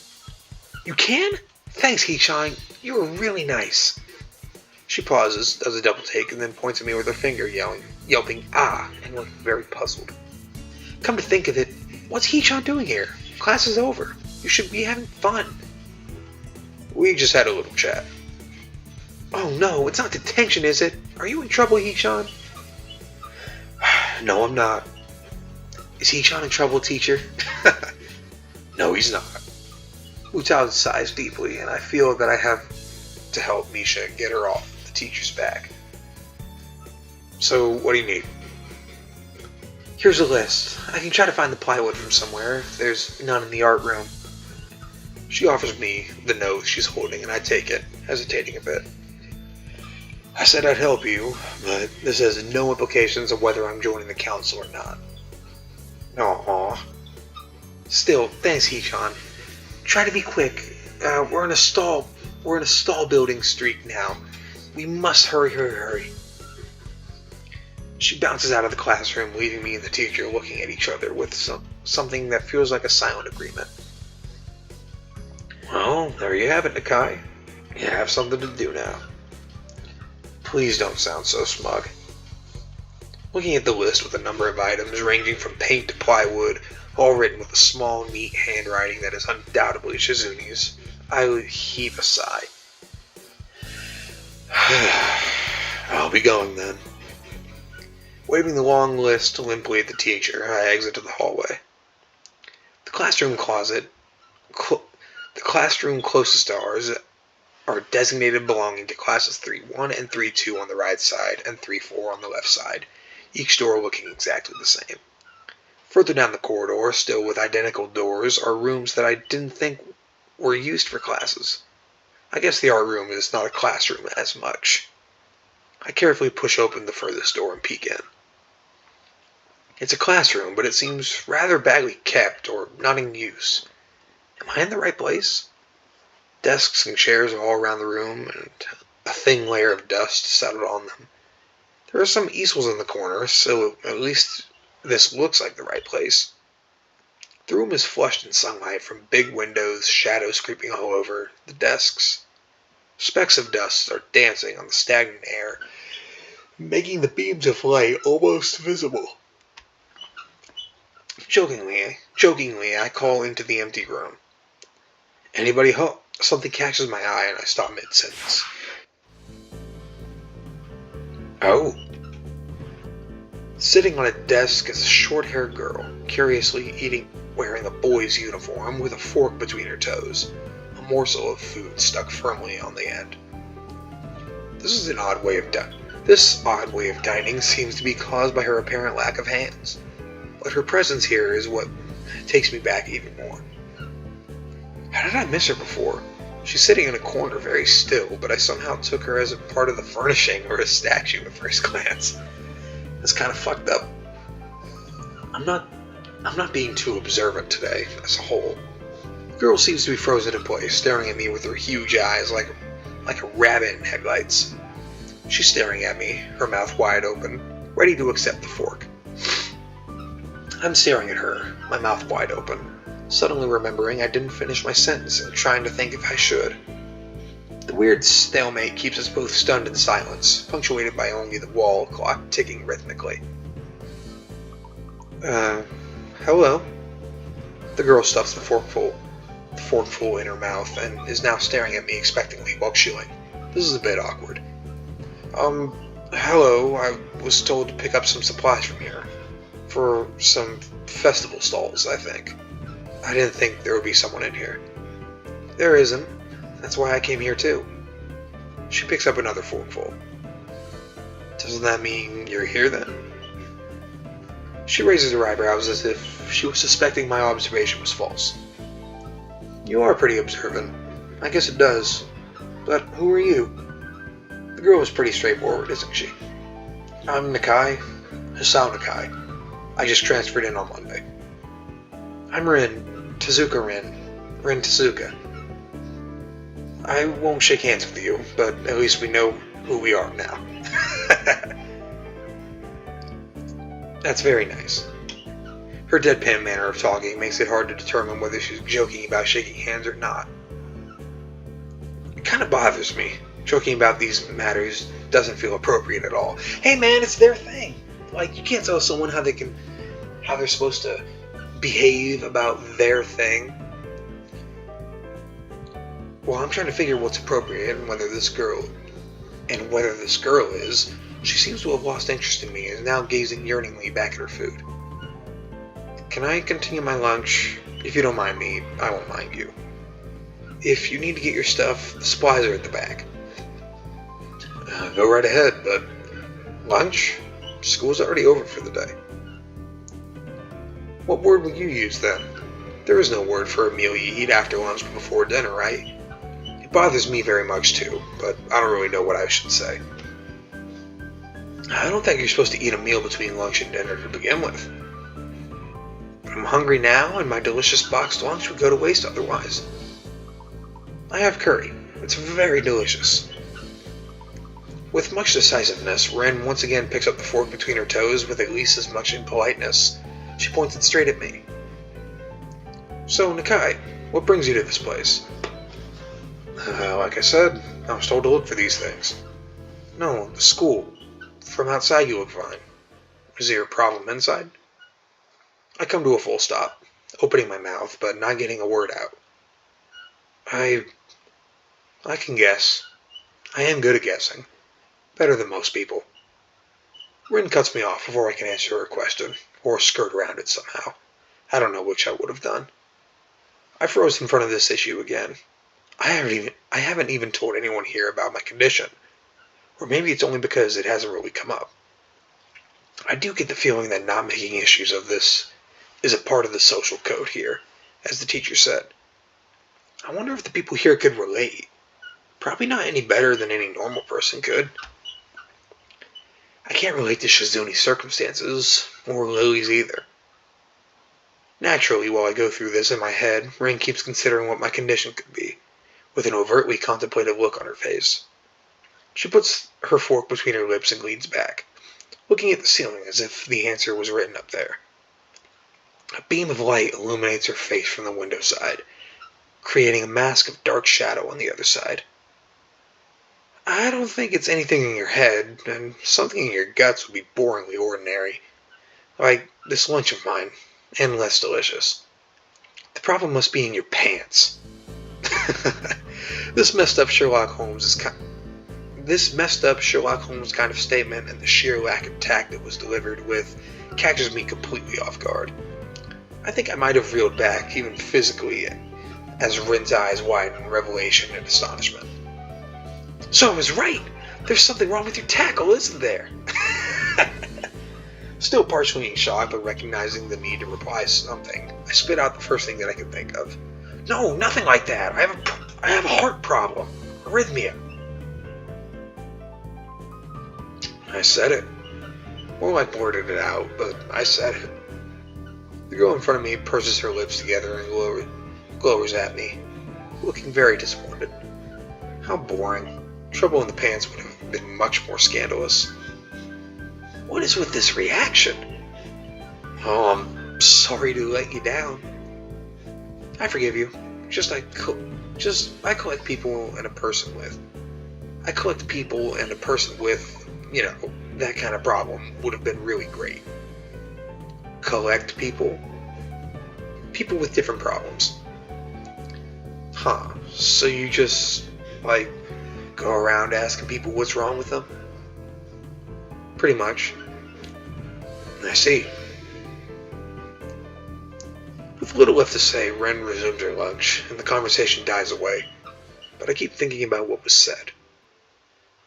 You can? Thanks, Hee-chan. You are really nice. She pauses, does a double take, and then points at me with her finger, yelping, ah, and looking very puzzled. Come to think of it, what's Hee-chan doing here? Class is over. You should be having fun. We just had a little chat. Oh no, it's not detention, is it? Are you in trouble, Hee-chan? No, I'm not. Is Hee-chan in trouble, teacher? No, he's not. Mutao sighs deeply, and I feel that I have to help Misha get her off the teacher's back. So, what do you need? Here's a list. I can try to find the plywood from somewhere if there's none in the art room. She offers me the note she's holding, and I take it, hesitating a bit. I said I'd help you, but this has no implications of whether I'm joining the council or not. Aww. Still, thanks, Hee-chan. Try to be quick. We're in a stall building street now. We must hurry. She bounces out of the classroom, leaving me and the teacher looking at each other with something that feels like a silent agreement. Well, there you have it, Nakai. You have something to do now. Please don't sound so smug. Looking at the list with a number of items ranging from paint to plywood, all written with a small, neat handwriting that is undoubtedly Shizuni's, I would heave a sigh. I'll be going then. Waving the long list limply at the teacher, I exit to the hallway. The classroom closest to ours are designated belonging to classes 3-1 and 3-2 on the right side and 3-4 on the left side, each door looking exactly the same. Further down the corridor, still with identical doors, are rooms that I didn't think were used for classes. I guess the art room is not a classroom as much. I carefully push open the furthest door and peek in. It's a classroom, but it seems rather badly kept or not in use. Am I in the right place? Desks and chairs are all around the room, and a thin layer of dust settled on them. There are some easels in the corner, so at least this looks like the right place. The room is flushed in sunlight from big windows, shadows creeping all over the desks. Specks of dust are dancing on the stagnant air, making the beams of light almost visible. Jokingly, I call into the empty room. Anybody home? Something catches my eye and I stop mid-sentence. Oh. Sitting on a desk is a short-haired girl, curiously eating, wearing a boy's uniform with a fork between her toes, a morsel of food stuck firmly on the end. This odd way of dining seems to be caused by her apparent lack of hands, but her presence here is what takes me back even more. How did I miss her before? She's sitting in a corner very still, but I somehow took her as a part of the furnishing or a statue at first glance. That's kind of fucked up. I'm not being too observant today, as a whole. The girl seems to be frozen in place, staring at me with her huge eyes like a rabbit in headlights. She's staring at me, her mouth wide open, ready to accept the fork. I'm staring at her, my mouth wide open, suddenly remembering I didn't finish my sentence and trying to think if I should. The weird stalemate keeps us both stunned in silence, punctuated by only the wall clock ticking rhythmically. Hello? The girl stuffs the forkful in her mouth and is now staring at me expectantly while chewing. This is a bit awkward. Hello, I was told to pick up some supplies from here. For some festival stalls, I think. I didn't think there would be someone in here. There isn't. That's why I came here too. She picks up another forkful. Doesn't that mean you're here then? She raises her eyebrows as if she was suspecting my observation was false. You are pretty observant. I guess it does. But who are you? The girl is pretty straightforward, isn't she? I'm Nakai. Hisao Nakai. I just transferred in on Monday. I'm Rin. Tezuka Rin. Rin Tezuka. I won't shake hands with you, but at least we know who we are now. That's very nice. Her deadpan manner of talking makes it hard to determine whether she's joking about shaking hands or not. It kind of bothers me. Joking about these matters doesn't feel appropriate at all. Hey man, it's their thing. Like, you can't tell someone how they're supposed to behave about their thing. Well, I'm trying to figure what's appropriate and whether this girl is. She seems to have lost interest in me and is now gazing yearningly back at her food. Can I continue my lunch? If you don't mind me, I won't mind you. If you need to get your stuff, the supplies are at the back. Go right ahead, but lunch? School's already over for the day. What word will you use then? There is no word for a meal you eat after lunch but before dinner, right? It bothers me very much too, but I don't really know what I should say. I don't think you're supposed to eat a meal between lunch and dinner to begin with. But I'm hungry now, and my delicious boxed lunch would go to waste otherwise. I have curry. It's very delicious. With much decisiveness, Ren once again picks up the fork between her toes with at least as much impoliteness. She points it straight at me. So, Nakai, what brings you to this place? Like I said, I was told to look for these things. No, the school. From outside you look fine. Is there a problem inside? I come to a full stop, opening my mouth, but not getting a word out. I can guess. I am good at guessing. Better than most people. Rin cuts me off before I can answer her question, or skirt around it somehow. I don't know which I would have done. I froze in front of this issue again. I haven't even told anyone here about my condition. Or maybe it's only because it hasn't really come up. I do get the feeling that not making issues of this is a part of the social code here, as the teacher said. I wonder if the people here could relate. Probably not any better than any normal person could. I can't relate to Shizuni's circumstances, or Lily's either. Naturally, while I go through this in my head, Rin keeps considering what my condition could be, with an overtly contemplative look on her face. She puts her fork between her lips and leans back, looking at the ceiling as if the answer was written up there. A beam of light illuminates her face from the window side, creating a mask of dark shadow on the other side. I don't think it's anything in your head, and something in your guts would be boringly ordinary, like this lunch of mine, and less delicious. The problem must be in your pants. This messed up Sherlock Holmes is This messed up Sherlock Holmes kind of statement and the sheer lack of tact it was delivered with catches me completely off guard. I think I might have reeled back, even physically, as Rin's eyes widened in revelation and astonishment. So I was right! There's something wrong with your tackle, isn't there? Still partially in shock, but recognizing the need to reply something, I spit out the first thing that I could think of. No, nothing like that. I have a heart problem. Arrhythmia. I said it. More like blurted it out, but I said it. The girl in front of me purses her lips together and glowers at me, looking very disappointed. How boring. Trouble in the pants would have been much more scandalous. What is with this reaction? Oh, I'm sorry to let you down. I forgive you. I collect people and a person with. I collect people and a person with, that kind of problem would have been really great. Collect people? People with different problems. Huh. So you just, go around asking people what's wrong with them? Pretty much. I see. With little left to say, Ren resumes her lunch, and the conversation dies away. But I keep thinking about what was said.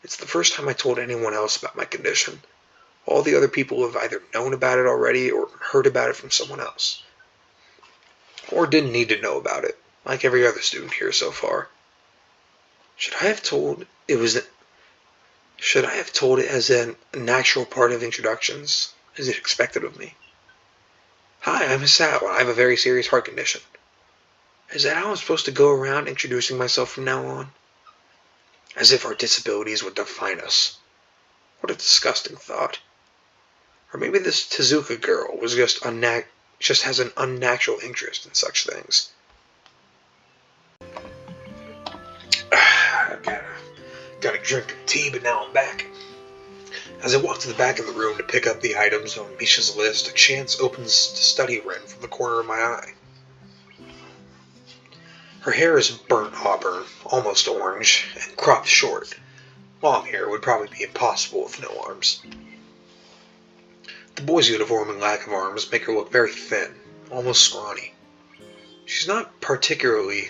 It's the first time I told anyone else about my condition. All the other people have either known about it already or heard about it from someone else. Or didn't need to know about it, like every other student here so far. Should I have told it as a natural part of introductions? Is it expected of me? Hi, I'm Sal, and I have a very serious heart condition. Is that how I'm supposed to go around introducing myself from now on? As if our disabilities would define us. What a disgusting thought. Or maybe this Tezuka girl was just has an unnatural interest in such things. Got a drink of tea, but now I'm back. As I walk to the back of the room to pick up the items on Misha's list, a chance opens to study Ren from the corner of my eye. Her hair is burnt auburn, almost orange, and cropped short. Long hair would probably be impossible with no arms. The boy's uniform and lack of arms make her look very thin, almost scrawny. She is not particularly,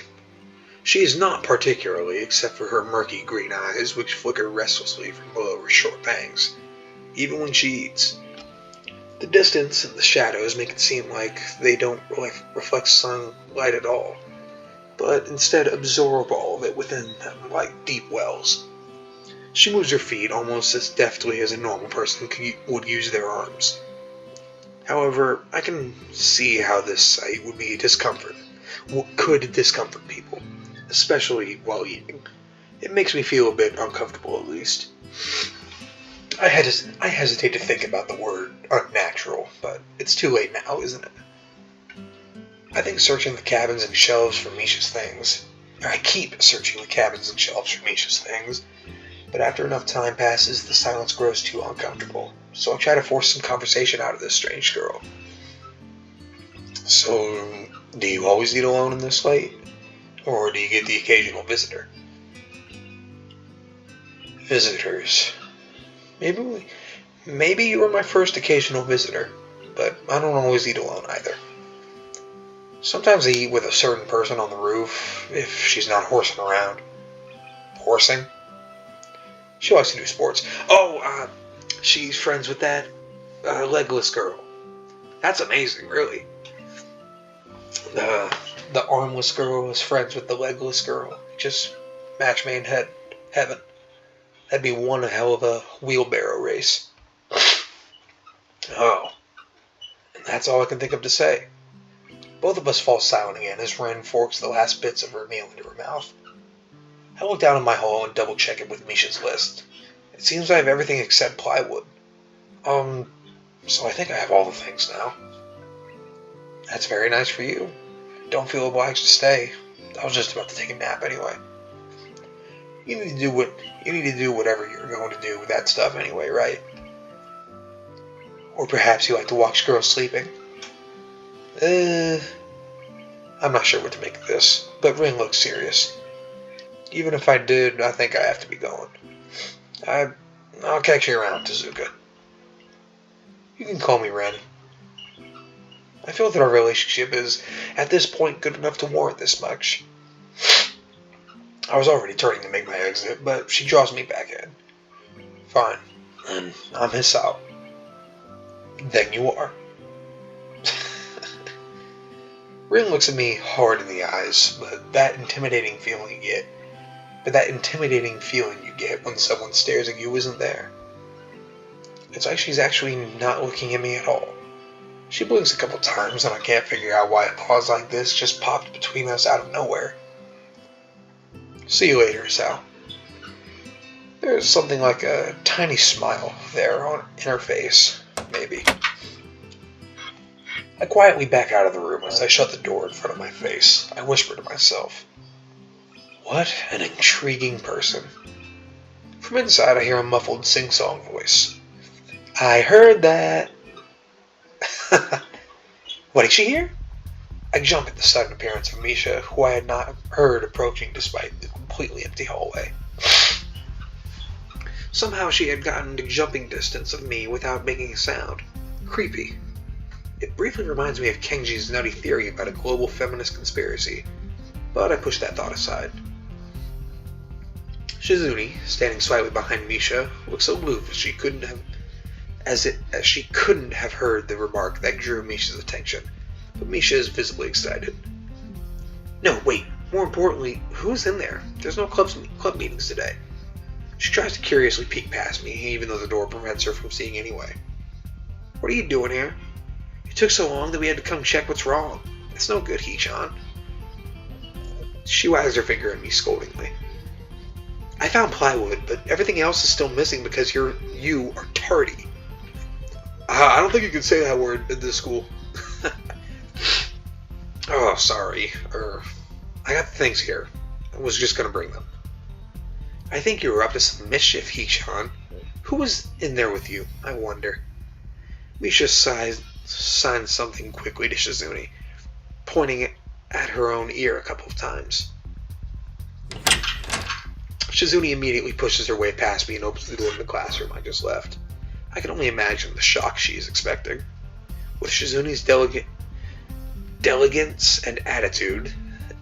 except for her murky green eyes, which flicker restlessly from below her short bangs, even when she eats. The distance and the shadows make it seem like they don't reflect sunlight at all, but instead absorb all of it within them like deep wells. She moves her feet almost as deftly as a normal person would use their arms. However, I can see how this sight could discomfort people, especially while eating. It makes me feel a bit uncomfortable, at least. I hesitate to think about the word unnatural, but it's too late now, isn't it? I think searching the cabins and shelves for Misha's things. I keep searching the cabins and shelves for Misha's things, but after enough time passes, the silence grows too uncomfortable, so I try to force some conversation out of this strange girl. So, do you always eat alone in this late? Or do you get the occasional visitor? Visitors. Maybe you were my first occasional visitor, but I don't always eat alone either. Sometimes I eat with a certain person on the roof, if she's not horsing around. Horsing? She likes to do sports. She's friends with that legless girl. That's amazing, really. The armless girl is friends with the legless girl. Just match made in heaven. That'd be one hell of a wheelbarrow race. Oh. And that's all I can think of to say. Both of us fall silent again as Ren forks the last bits of her meal into her mouth. I look down at my haul and double check it with Misha's list. It seems I have everything except plywood. So I think I have all the things now. That's very nice for you. Don't feel obliged to stay. I was just about to take a nap anyway. You need to do whatever you're going to do with that stuff anyway, right? Or perhaps you like to watch girls sleeping. I'm not sure what to make of this, but Ren looks serious. Even if I did, I think I have to be going. I'll catch you around, Tezuka. You can call me Ren. I feel that our relationship is, at this point, good enough to warrant this much. I was already turning to make my exit, but she draws me back in. Fine, and I'm his out. Then you are. Rin looks at me hard in the eyes, but that intimidating feeling you get when someone stares at you isn't there. It's like she's actually not looking at me at all. She blinks a couple times, and I can't figure out why a pause like this just popped between us out of nowhere. See you later, Sal. There's something like a tiny smile there in her face, maybe. I quietly back out of the room as I shut the door in front of my face. I whisper to myself, what an intriguing person. From inside, I hear a muffled sing-song voice. I heard that. What, is she here? I jump at the sudden appearance of Misha, who I had not heard approaching despite the completely empty hallway. Somehow she had gotten to jumping distance of me without making a sound. Creepy. It briefly reminds me of Kenji's nutty theory about a global feminist conspiracy, but I pushed that thought aside. Shizune, standing slightly behind Misha, looks aloof as she couldn't have heard the remark that drew Misha's attention, but Misha is visibly excited. No, wait, more importantly, who's in there? There's no club meetings today. She tries to curiously peek past me, even though the door prevents her from seeing anyway. What are you doing here? It took so long that we had to come check what's wrong. It's no good, Hee-chan. She wags her finger at me scoldingly. I found plywood, but everything else is still missing because you are tardy. I don't think you can say that word in this school. Oh, sorry. I got the things here. I was just gonna bring them. I think you were up to some mischief, Hee-chan. Who was in there with you, I wonder? Misha signed something quickly to Shizune, pointing it at her own ear a couple of times. Shizune immediately pushes her way past me and opens the door to the classroom I just left. I can only imagine the shock she is expecting. With Shizune's diligence and attitude,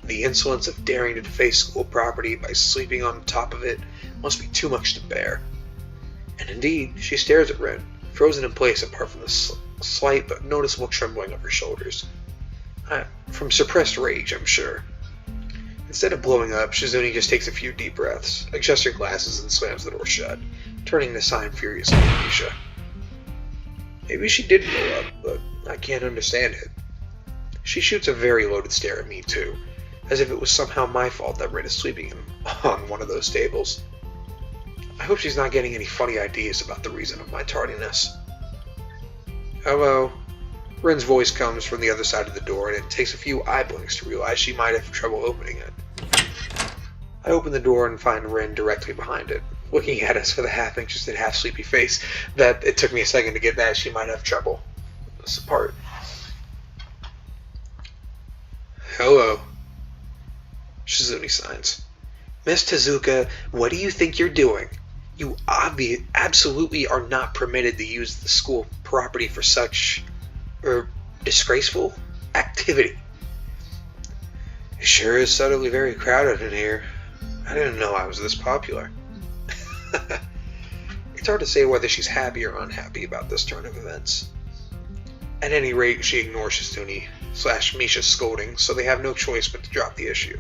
the insolence of daring to deface school property by sleeping on top of it must be too much to bear. And indeed, she stares at Rin, frozen in place apart from the slight but noticeable trembling of her shoulders. From suppressed rage, I'm sure. Instead of blowing up, Shizune just takes a few deep breaths, adjusts her glasses, and slams the door shut, turning to sign furiously at Misha. Maybe she did blow up, but I can't understand it. She shoots a very loaded stare at me, too, as if it was somehow my fault that Rin is sleeping on one of those tables. I hope she's not getting any funny ideas about the reason of my tardiness. Hello. Rin's voice comes from the other side of the door, and it takes a few eye blinks to realize she might have trouble opening it. I open the door and find Rin directly behind it, looking at us with a half-interested, half-sleepy face that it took me a second to get that she might have trouble. This apart. Hello. Shizune signs. Miss Tezuka, what do you think you're doing? You absolutely are not permitted to use the school property for such disgraceful activity. It sure is suddenly very crowded in here. I didn't know I was this popular. It's hard to say whether she's happy or unhappy about this turn of events. At any rate, she ignores Shizune/Misha's scolding, so they have no choice but to drop the issue.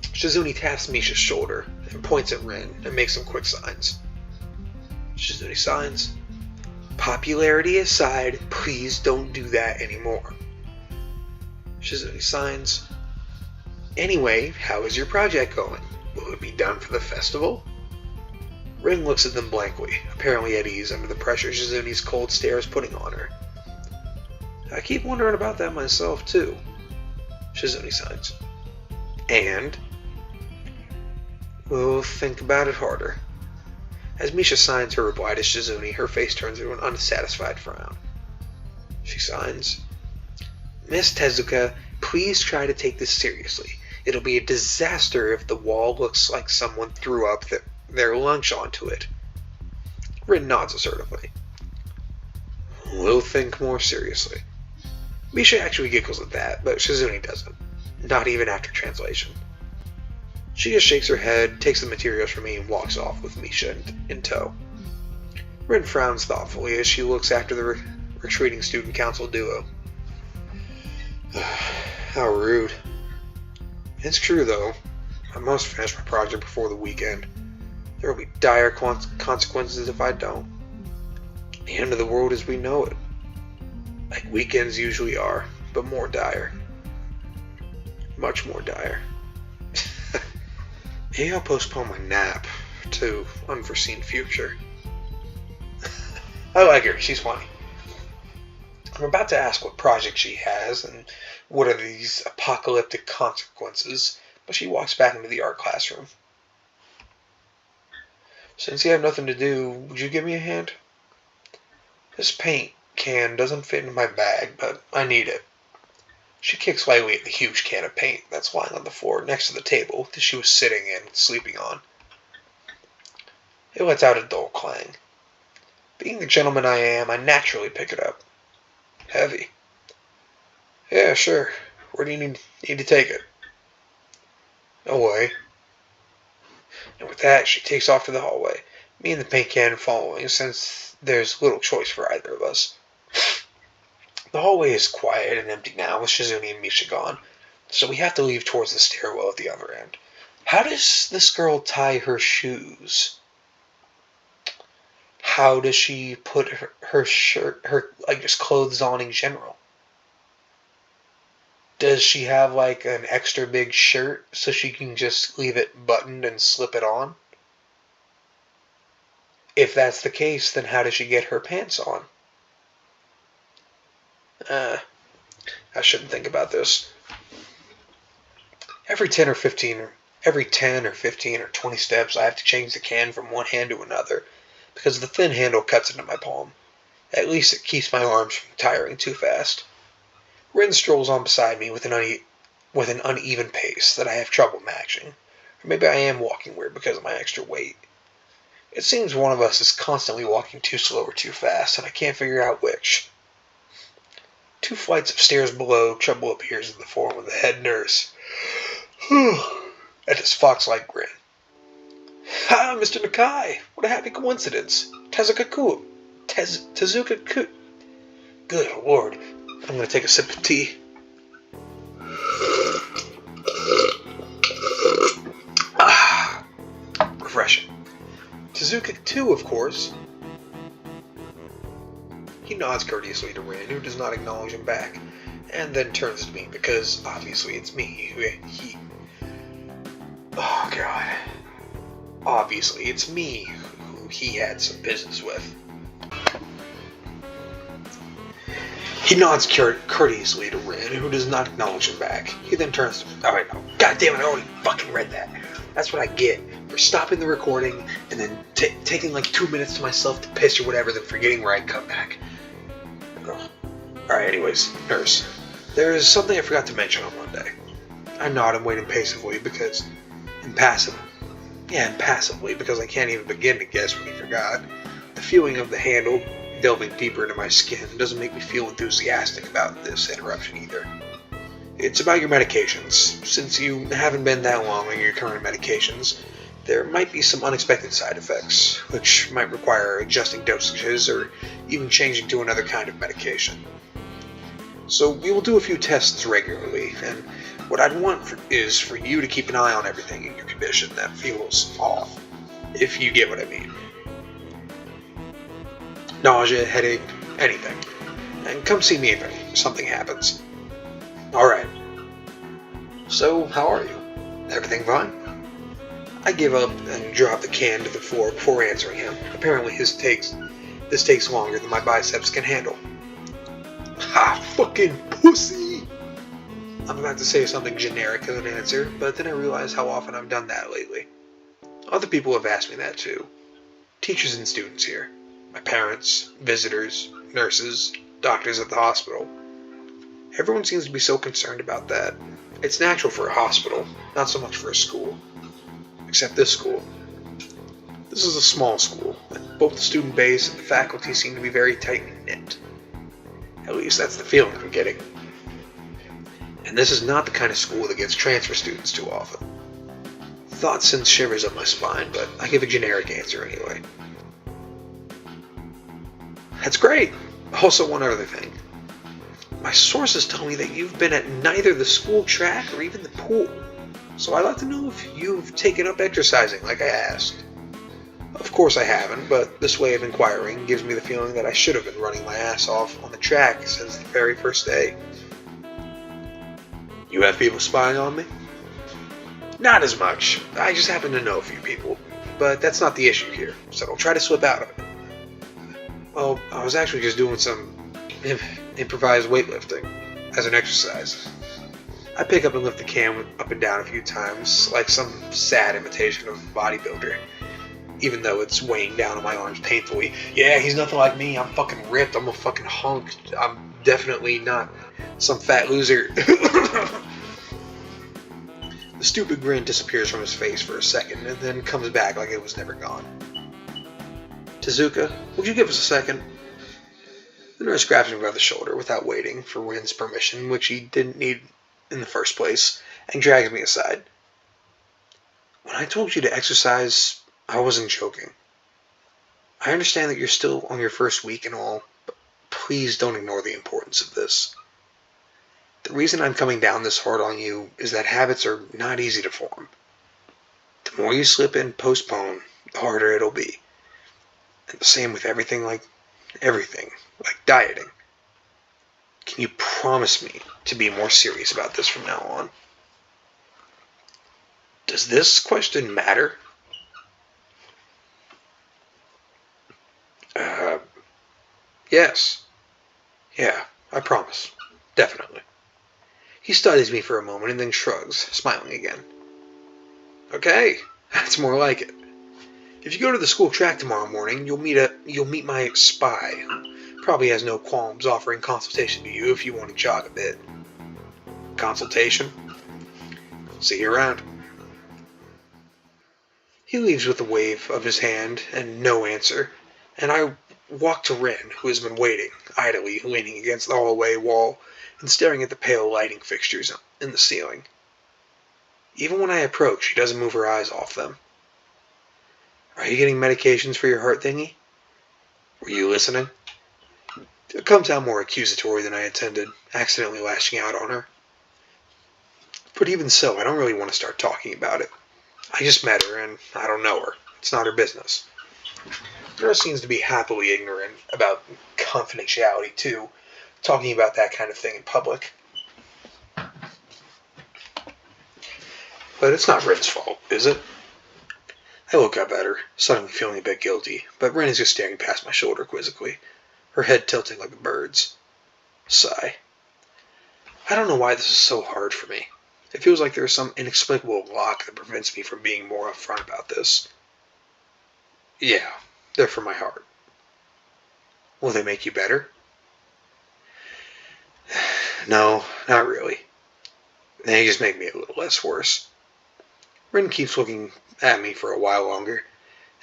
Shizune taps Misha's shoulder and points at Rin and makes some quick signs. Shizune signs. Popularity aside, please don't do that anymore. Shizune signs. Anyway, how is your project going? Will it be done for the festival? Rin looks at them blankly, apparently at ease under the pressure Shizune's cold stare is putting on her. I keep wondering about that myself, too. Shizune signs. And? We'll think about it harder. As Misha signs her reply to Shizune, her face turns into an unsatisfied frown. She signs. Miss Tezuka, please try to take this seriously. It'll be a disaster if the wall looks like someone threw up their lunch onto it. Rin nods assertively. We'll think more seriously. Misha actually giggles at that, but Shizune doesn't. Not even after translation. She just shakes her head, takes the materials from me, and walks off with Misha in tow. Rin frowns thoughtfully as she looks after the retreating student council duo. How rude. It's true, though. I must finish my project before the weekend. There will be dire consequences if I don't. The end of the world as we know it. Like weekends usually are, but more dire. Much more dire. Maybe I'll postpone my nap to unforeseen future. I like her, she's funny. I'm about to ask what project she has and what are these apocalyptic consequences, but she walks back into the art classroom. Since you have nothing to do, would you give me a hand? This paint can doesn't fit in my bag, but I need it. She kicks lightly at the huge can of paint that's lying on the floor next to the table that she was sitting and sleeping on. It lets out a dull clang. Being the gentleman I am, I naturally pick it up. Heavy. Yeah, sure. Where do you need to take it? Away. And with that, she takes off to the hallway, me and the paint can following, since there's little choice for either of us. The hallway is quiet and empty now, with Shizune and Misha gone, so we have to leave towards the stairwell at the other end. How does this girl tie her shoes? How does she put her shirt, just clothes on in general? Does she have like an extra big shirt so she can just leave it buttoned and slip it on? If that's the case, then how does she get her pants on? I shouldn't think about this. Every 10 or 15 or 20 steps, I have to change the can from one hand to another because the thin handle cuts into my palm. At least it keeps my arms from tiring too fast. Rin strolls on beside me with an uneven pace that I have trouble matching. Or maybe I am walking weird because of my extra weight. It seems one of us is constantly walking too slow or too fast, and I can't figure out which. 2 flights of stairs below, trouble appears in the form of the head nurse. At his fox-like grin. Ha, Mr. Nakai! What a happy coincidence! Tezuka-ku! Good Lord. I'm going to take a sip of tea. Refreshing. Tezuka too, of course. He nods courteously to Rin, who does not acknowledge him back, and then turns to me because obviously it's me Oh God. Obviously it's me who he had some business with. He nods courteously to Rin, who does not acknowledge him back. He then turns to me. Alright, no. God damn it, I already fucking read that. That's what I get for stopping the recording and then taking like 2 minutes to myself to piss or whatever, then forgetting where I'd come back. Alright, anyways, nurse. There is something I forgot to mention on Monday. I nod and wait impassively because I can't even begin to guess what he forgot. The feeling of the handle delving deeper into my skin doesn't make me feel enthusiastic about this interruption either. It's about your medications. Since you haven't been that long on your current medications, there might be some unexpected side effects, which might require adjusting dosages or even changing to another kind of medication. So we will do a few tests regularly, and what I'd want is for you to keep an eye on everything in your condition that feels off, if you get what I mean. Nausea, headache, anything. And come see me if something happens. Alright. So, how are you? Everything fine? I give up and drop the can to the floor before answering him. Apparently this takes longer than my biceps can handle. Ha! Fucking pussy! I'm about to say something generic as an answer, but then I realize how often I've done that lately. Other people have asked me that too. Teachers and students here. My parents, visitors, nurses, doctors at the hospital. Everyone seems to be so concerned about that. It's natural for a hospital, not so much for a school. Except this school. This is a small school, and both the student base and the faculty seem to be very tightly knit. At least that's the feeling I'm getting. And this is not the kind of school that gets transfer students too often. Thought sends shivers up my spine, but I give a generic answer anyway. That's great! Also, one other thing. My sources tell me that you've been at neither the school track or even the pool, so I'd like to know if you've taken up exercising like I asked. Of course I haven't, but this way of inquiring gives me the feeling that I should have been running my ass off on the track since the very first day. You have people spying on me? Not as much. I just happen to know a few people, but that's not the issue here, so don't try to slip out of it. Well, I was actually just doing some improvised weightlifting as an exercise. I pick up and lift the can up and down a few times, like some sad imitation of a bodybuilder, even though it's weighing down on my arms painfully. Yeah, he's nothing like me. I'm fucking ripped. I'm a fucking hunk. I'm definitely not some fat loser. The stupid grin disappears from his face for a second and then comes back like it was never gone. Tezuka, would you give us a second? The nurse grabs me by the shoulder without waiting for Rin's permission, which he didn't need in the first place, and drags me aside. When I told you to exercise, I wasn't joking. I understand that you're still on your first week and all, but please don't ignore the importance of this. The reason I'm coming down this hard on you is that habits are not easy to form. The more you slip and postpone, the harder it'll be. And the same with everything like dieting. Can you promise me to be more serious about this from now on? Does this question matter? Yes. Yeah, I promise. Definitely. He studies me for a moment and then shrugs, smiling again. Okay, that's more like it. If you go to the school track tomorrow morning, you'll meet my spy, who probably has no qualms offering consultation to you if you want to jog a bit. Consultation? See you around. He leaves with a wave of his hand and no answer, and I walk to Rin, who has been waiting, idly leaning against the hallway wall and staring at the pale lighting fixtures in the ceiling. Even when I approach, she doesn't move her eyes off them. Are you getting medications for your heart thingy? Were you listening? It comes out more accusatory than I intended, accidentally lashing out on her. But even so, I don't really want to start talking about it. I just met her, and I don't know her. It's not her business. The nurse seems to be happily ignorant about confidentiality, too, talking about that kind of thing in public. But it's not Rin's fault, is it? I look up at her, suddenly feeling a bit guilty, but Rin is just staring past my shoulder quizzically, her head tilting like a bird's. Sigh. I don't know why this is so hard for me. It feels like there is some inexplicable lock that prevents me from being more upfront about this. Yeah, they're for my heart. Will they make you better? No, not really. They just make me a little less worse. Rin keeps looking at me for a while longer,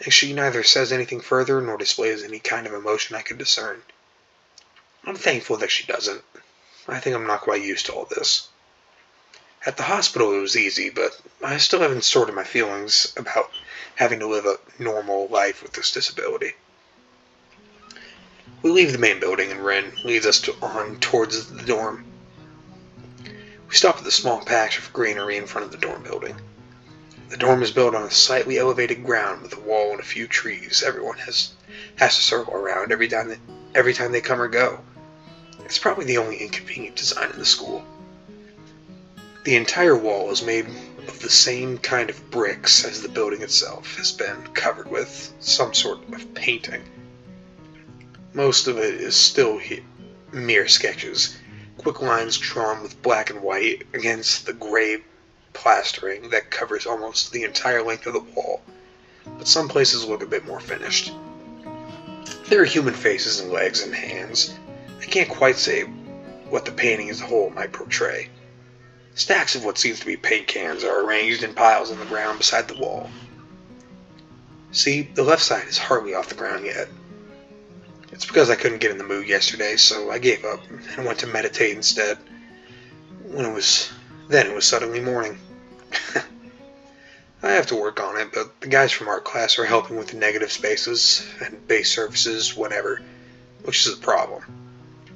and she neither says anything further nor displays any kind of emotion I could discern. I'm thankful that she doesn't. I think I'm not quite used to all this. At the hospital it was easy, but I still haven't sorted my feelings about having to live a normal life with this disability. We leave the main building and Rin leads us on towards the dorm. We stop at the small patch of greenery in front of the dorm building. The dorm is built on a slightly elevated ground with a wall and a few trees everyone has to circle around every time they come or go. It's probably the only inconvenient design in the school. The entire wall is made of the same kind of bricks as the building itself has been covered with some sort of painting. Most of it is still mere sketches, quick lines drawn with black and white against the gray plastering that covers almost the entire length of the wall, but some places look a bit more finished. There are human faces and legs and hands. I can't quite say what the painting as a whole might portray. Stacks of what seems to be paint cans are arranged in piles on the ground beside the wall. See, the left side is hardly off the ground yet. It's because I couldn't get in the mood yesterday, so I gave up and went to meditate instead. Then it was suddenly morning. I have to work on it, but the guys from art class are helping with the negative spaces and base surfaces, whatever, which is a problem.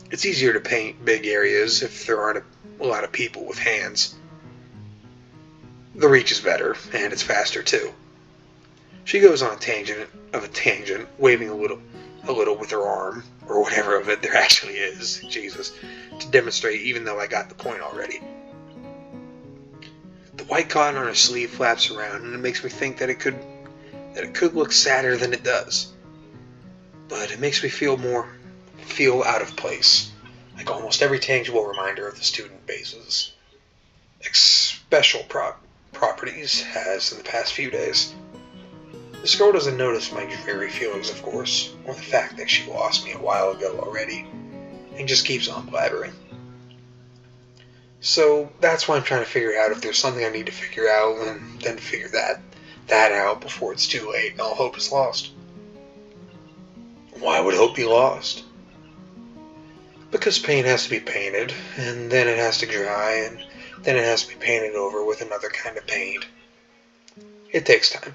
It's easier to paint big areas if there aren't a lot of people with hands. The reach is better, and it's faster too. She goes on a tangent, waving a little with her arm, or whatever of it there actually is, Jesus, to demonstrate even though I got the point already. The white cotton on her sleeve flaps around, and it makes me think that it could look sadder than it does. But it makes me feel out of place, like almost every tangible reminder of the student bases. Special properties has in the past few days. This girl doesn't notice my dreary feelings, of course, or the fact that she lost me a while ago already, and just keeps on blabbering. So that's why I'm trying to figure out if there's something I need to figure out, and then figure that out before it's too late and all hope is lost. Why would hope be lost? Because paint has to be painted, and then it has to dry, and then it has to be painted over with another kind of paint. It takes time.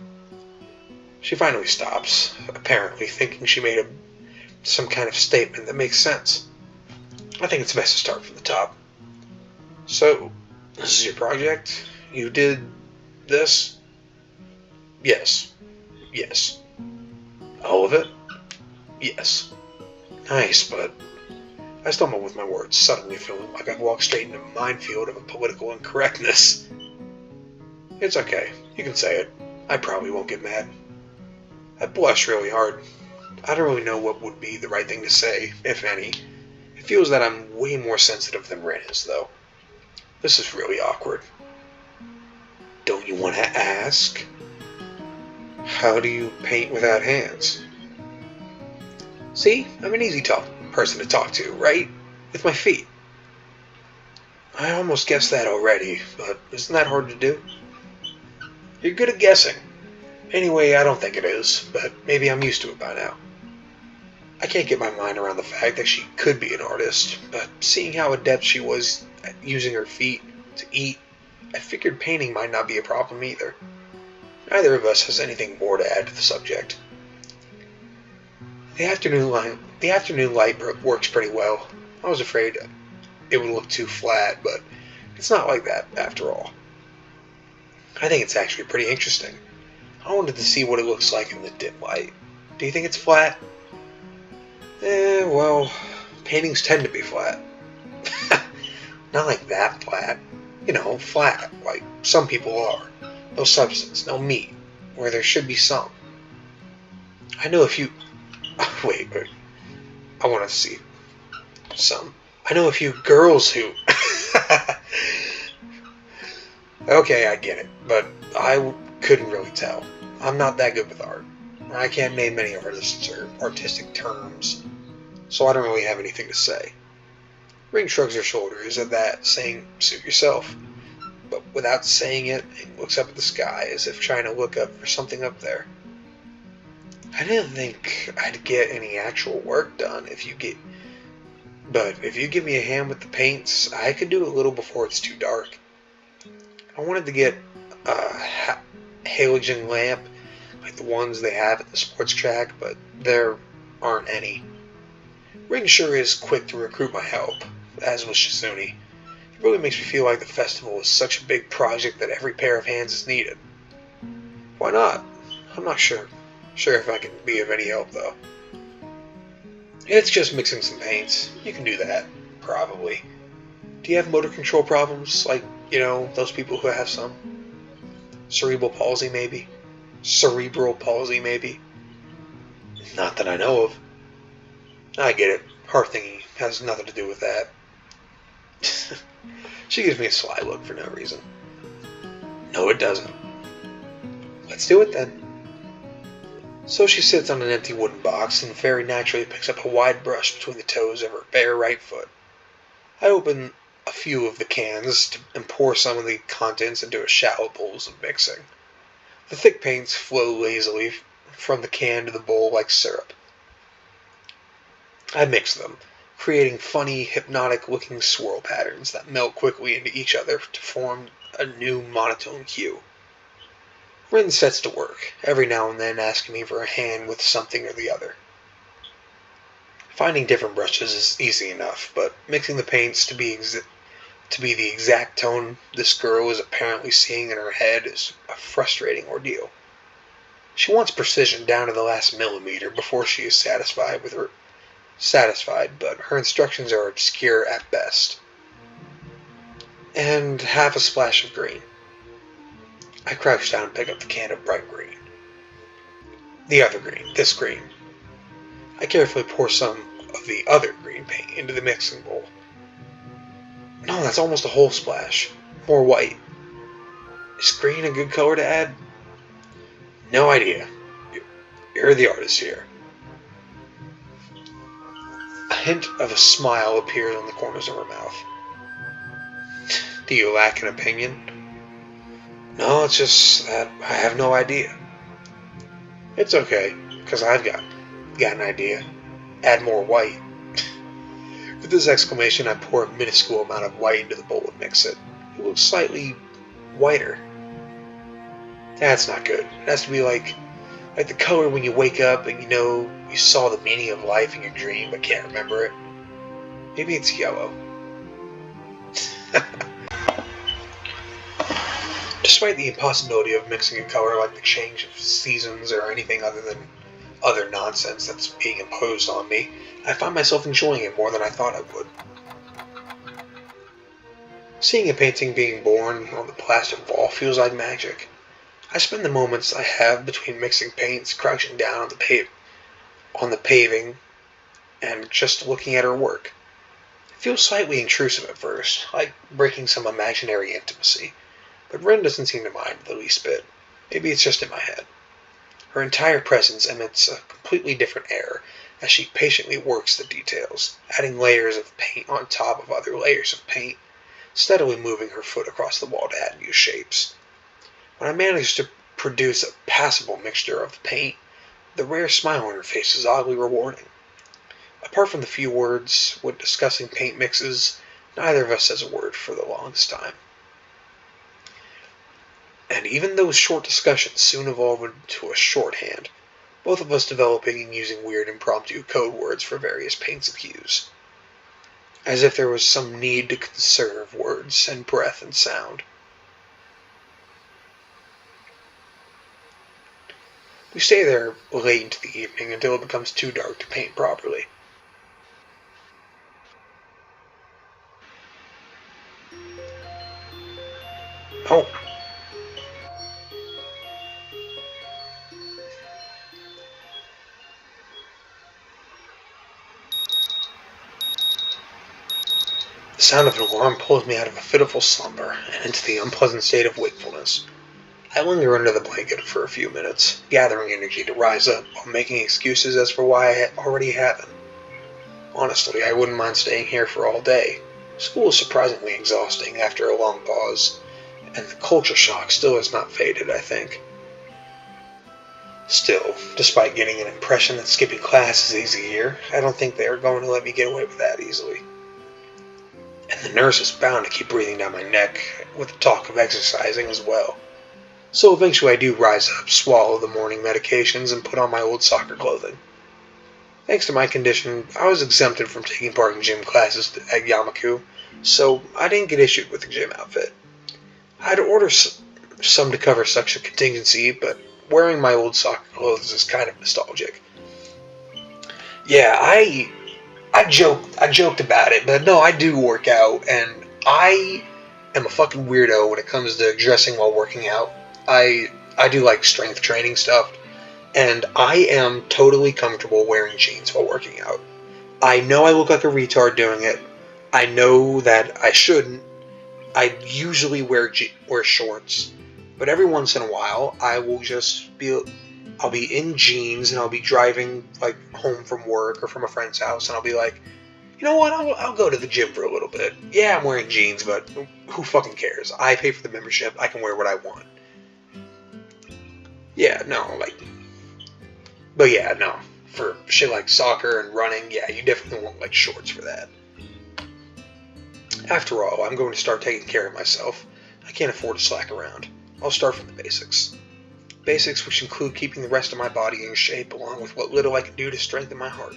She finally stops, apparently thinking she made some kind of statement that makes sense. I think it's best to start from the top. So, this is your project? You did this? Yes. Yes. All of it? Yes. Nice, but I stumble with my words, suddenly feeling like I've walked straight into a minefield of a political incorrectness. It's okay. You can say it. I probably won't get mad. I blush really hard. I don't really know what would be the right thing to say, if any. It feels that I'm way more sensitive than Ren is, though. This is really awkward. Don't you want to ask? How do you paint without hands? See, I'm an easy person to talk to, right? With my feet. I almost guessed that already, but isn't that hard to do? You're good at guessing. Anyway, I don't think it is, but maybe I'm used to it by now. I can't get my mind around the fact that she could be an artist, but seeing how adept she was at using her feet to eat, I figured painting might not be a problem either. Neither of us has anything more to add to the subject. The afternoon light works pretty well. I was afraid it would look too flat, but it's not like that after all. I think it's actually pretty interesting. I wanted to see what it looks like in the dim light. Do you think it's flat? Well, paintings tend to be flat. Not like that flat. You know, flat, like some people are. No substance, no meat, where there should be some. I know a few... Wait. I want to see some. I know a few girls who... Okay, I get it, but I couldn't really tell. I'm not that good with art. I can't name many artists or artistic terms, so I don't really have anything to say. Ring shrugs her shoulders at that, saying, suit yourself. But without saying it, he looks up at the sky as if trying to look up for something up there. I didn't think I'd get any actual work done but if you give me a hand with the paints, I could do a little before it's too dark. I wanted to get a halogen lamp, like the ones they have at the sports track, but there aren't any. Ring sure is quick to recruit my help, as was Shizune. It really makes me feel like the festival is such a big project that every pair of hands is needed. Why not? I'm not sure if I can be of any help, though. It's just mixing some paints. You can do that, probably. Do you have motor control problems, like, those people who have some? Cerebral palsy, maybe? Not that I know of. I get it. Heart thingy has nothing to do with that. She gives me a sly look for no reason. No, it doesn't. Let's do it then. So she sits on an empty wooden box and very naturally picks up a wide brush between the toes of her bare right foot. I open a few of the cans and pour some of the contents into a shallow bowls of mixing. The thick paints flow lazily from the can to the bowl like syrup. I mix them, creating funny, hypnotic-looking swirl patterns that melt quickly into each other to form a new monotone hue. Rin sets to work, every now and then asking me for a hand with something or the other. Finding different brushes is easy enough, but mixing the paints to be the exact tone this girl is apparently seeing in her head is a frustrating ordeal. She wants precision down to the last millimeter before she is satisfied, but her instructions are obscure at best. And half a splash of green. I crouch down and pick up the can of bright green. The other green, this green. I carefully pour some of the other green paint into the mixing bowl. No, that's almost a whole splash. More white. Is green a good color to add? No idea. You're the artist here. A hint of a smile appears on the corners of her mouth. Do you lack an opinion? No, it's just that I have no idea. It's okay, because I've got an idea. Add more white. With this exclamation, I pour a minuscule amount of white into the bowl and mix it. It looks slightly whiter. That's not good. It has to be like the color when you wake up and you know you saw the meaning of life in your dream but can't remember it. Maybe it's yellow. Despite the impossibility of mixing a color like the change of seasons or anything other than other nonsense that's being imposed on me, I find myself enjoying it more than I thought I would. Seeing a painting being born on the plastic wall feels like magic. I spend the moments I have between mixing paints crouching down on the paving and just looking at her work. It feels slightly intrusive at first, like breaking some imaginary intimacy, but Rin doesn't seem to mind the least bit. Maybe it's just in my head. Her entire presence emits a completely different air as she patiently works the details, adding layers of paint on top of other layers of paint, steadily moving her foot across the wall to add new shapes. When I manage to produce a passable mixture of the paint, the rare smile on her face is oddly rewarding. Apart from the few words when discussing paint mixes, neither of us says a word for the longest time. And even those short discussions soon evolve into a shorthand, both of us developing and using weird impromptu code words for various paints and hues. As if there was some need to conserve words and breath and sound. We stay there late into the evening until it becomes too dark to paint properly. Oh. The sound of an alarm pulls me out of a fitful slumber and into the unpleasant state of wakefulness. I linger under the blanket for a few minutes, gathering energy to rise up while making excuses as for why I already haven't. Honestly, I wouldn't mind staying here for all day. School is surprisingly exhausting after a long pause, and the culture shock still has not faded, I think. Still, despite getting an impression that skipping class is easy here, I don't think they are going to let me get away with that easily. And the nurse is bound to keep breathing down my neck with the talk of exercising as well. So eventually I do rise up, swallow the morning medications, and put on my old soccer clothing. Thanks to my condition, I was exempted from taking part in gym classes at Yamaku, so I didn't get issued with a gym outfit. I'd order some to cover such a contingency, but wearing my old soccer clothes is kind of nostalgic. Yeah, I joked about it, but no, I do work out, and I am a fucking weirdo when it comes to dressing while working out. I do like strength training stuff, and I am totally comfortable wearing jeans while working out. I know I look like a retard doing it. I know that I shouldn't. I usually wear shorts, but every once in a while I'll be in jeans and I'll be driving like home from work or from a friend's house, and I'll be like, you know what? I'll go to the gym for a little bit. Yeah, I'm wearing jeans, but who fucking cares? I pay for the membership. I can wear what I want. Yeah, no, like, But yeah, no. For shit like soccer and running, yeah, you definitely want like shorts for that. After all, I'm going to start taking care of myself. I can't afford to slack around. I'll start from the basics. Basics which include keeping the rest of my body in shape along with what little I can do to strengthen my heart.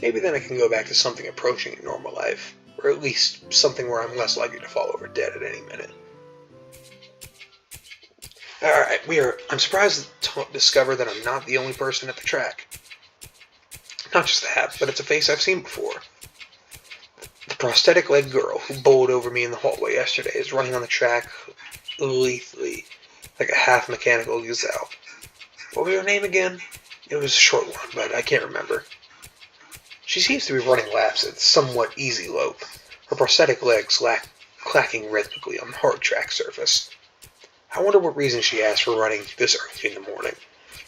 Maybe then I can go back to something approaching a normal life, or at least something where I'm less likely to fall over dead at any minute. Alright, I'm surprised to discover that I'm not the only person at the track. Not just that, but it's a face I've seen before. The prosthetic leg girl who bowled over me in the hallway yesterday is running on the track lethally, like a half-mechanical gazelle. What was her name again? It was a short one, but I can't remember. She seems to be running laps at a somewhat easy lope, her prosthetic legs clacking rhythmically on the hard track surface. I wonder what reason she has for running this early in the morning.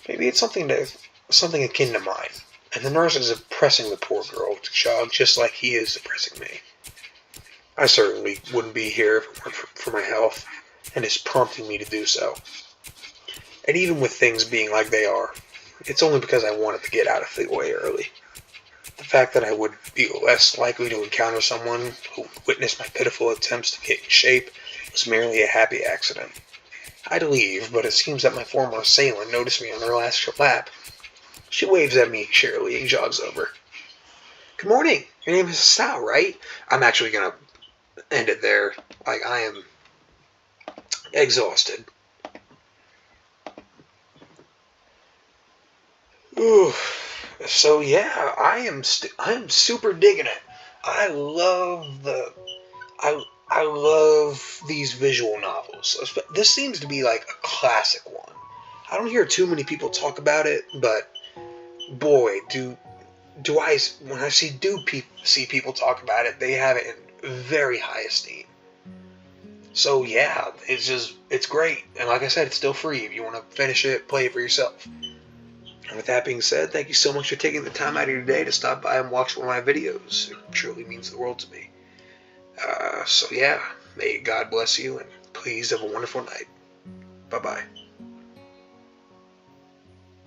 Maybe it's something akin to mine, and the nurse is pressing the poor girl to jog just like he is pressing me. I certainly wouldn't be here if it weren't for my health, and it's prompting me to do so. And even with things being like they are, it's only because I wanted to get out of the way early. The fact that I would be less likely to encounter someone who witnessed my pitiful attempts to get in shape was merely a happy accident. I'd leave, but it seems that my former assailant noticed me on her last lap. She waves at me cheerily and jogs over. Good morning. Your name is Sal, right? I'm actually going to end it there. Like, I am exhausted. Ooh. So yeah, I am super digging it. I love I love these visual novels. This seems to be like a classic one. I don't hear too many people talk about it, but boy, do I when I see people talk about it, they have it in very high esteem. So yeah, it's great. And like I said, it's still free if you want to finish it, play it for yourself. And with that being said, thank you so much for taking the time out of your day to stop by and watch one of my videos. It truly means the world to me. So yeah, may God bless you, and please have a wonderful night. Bye-bye.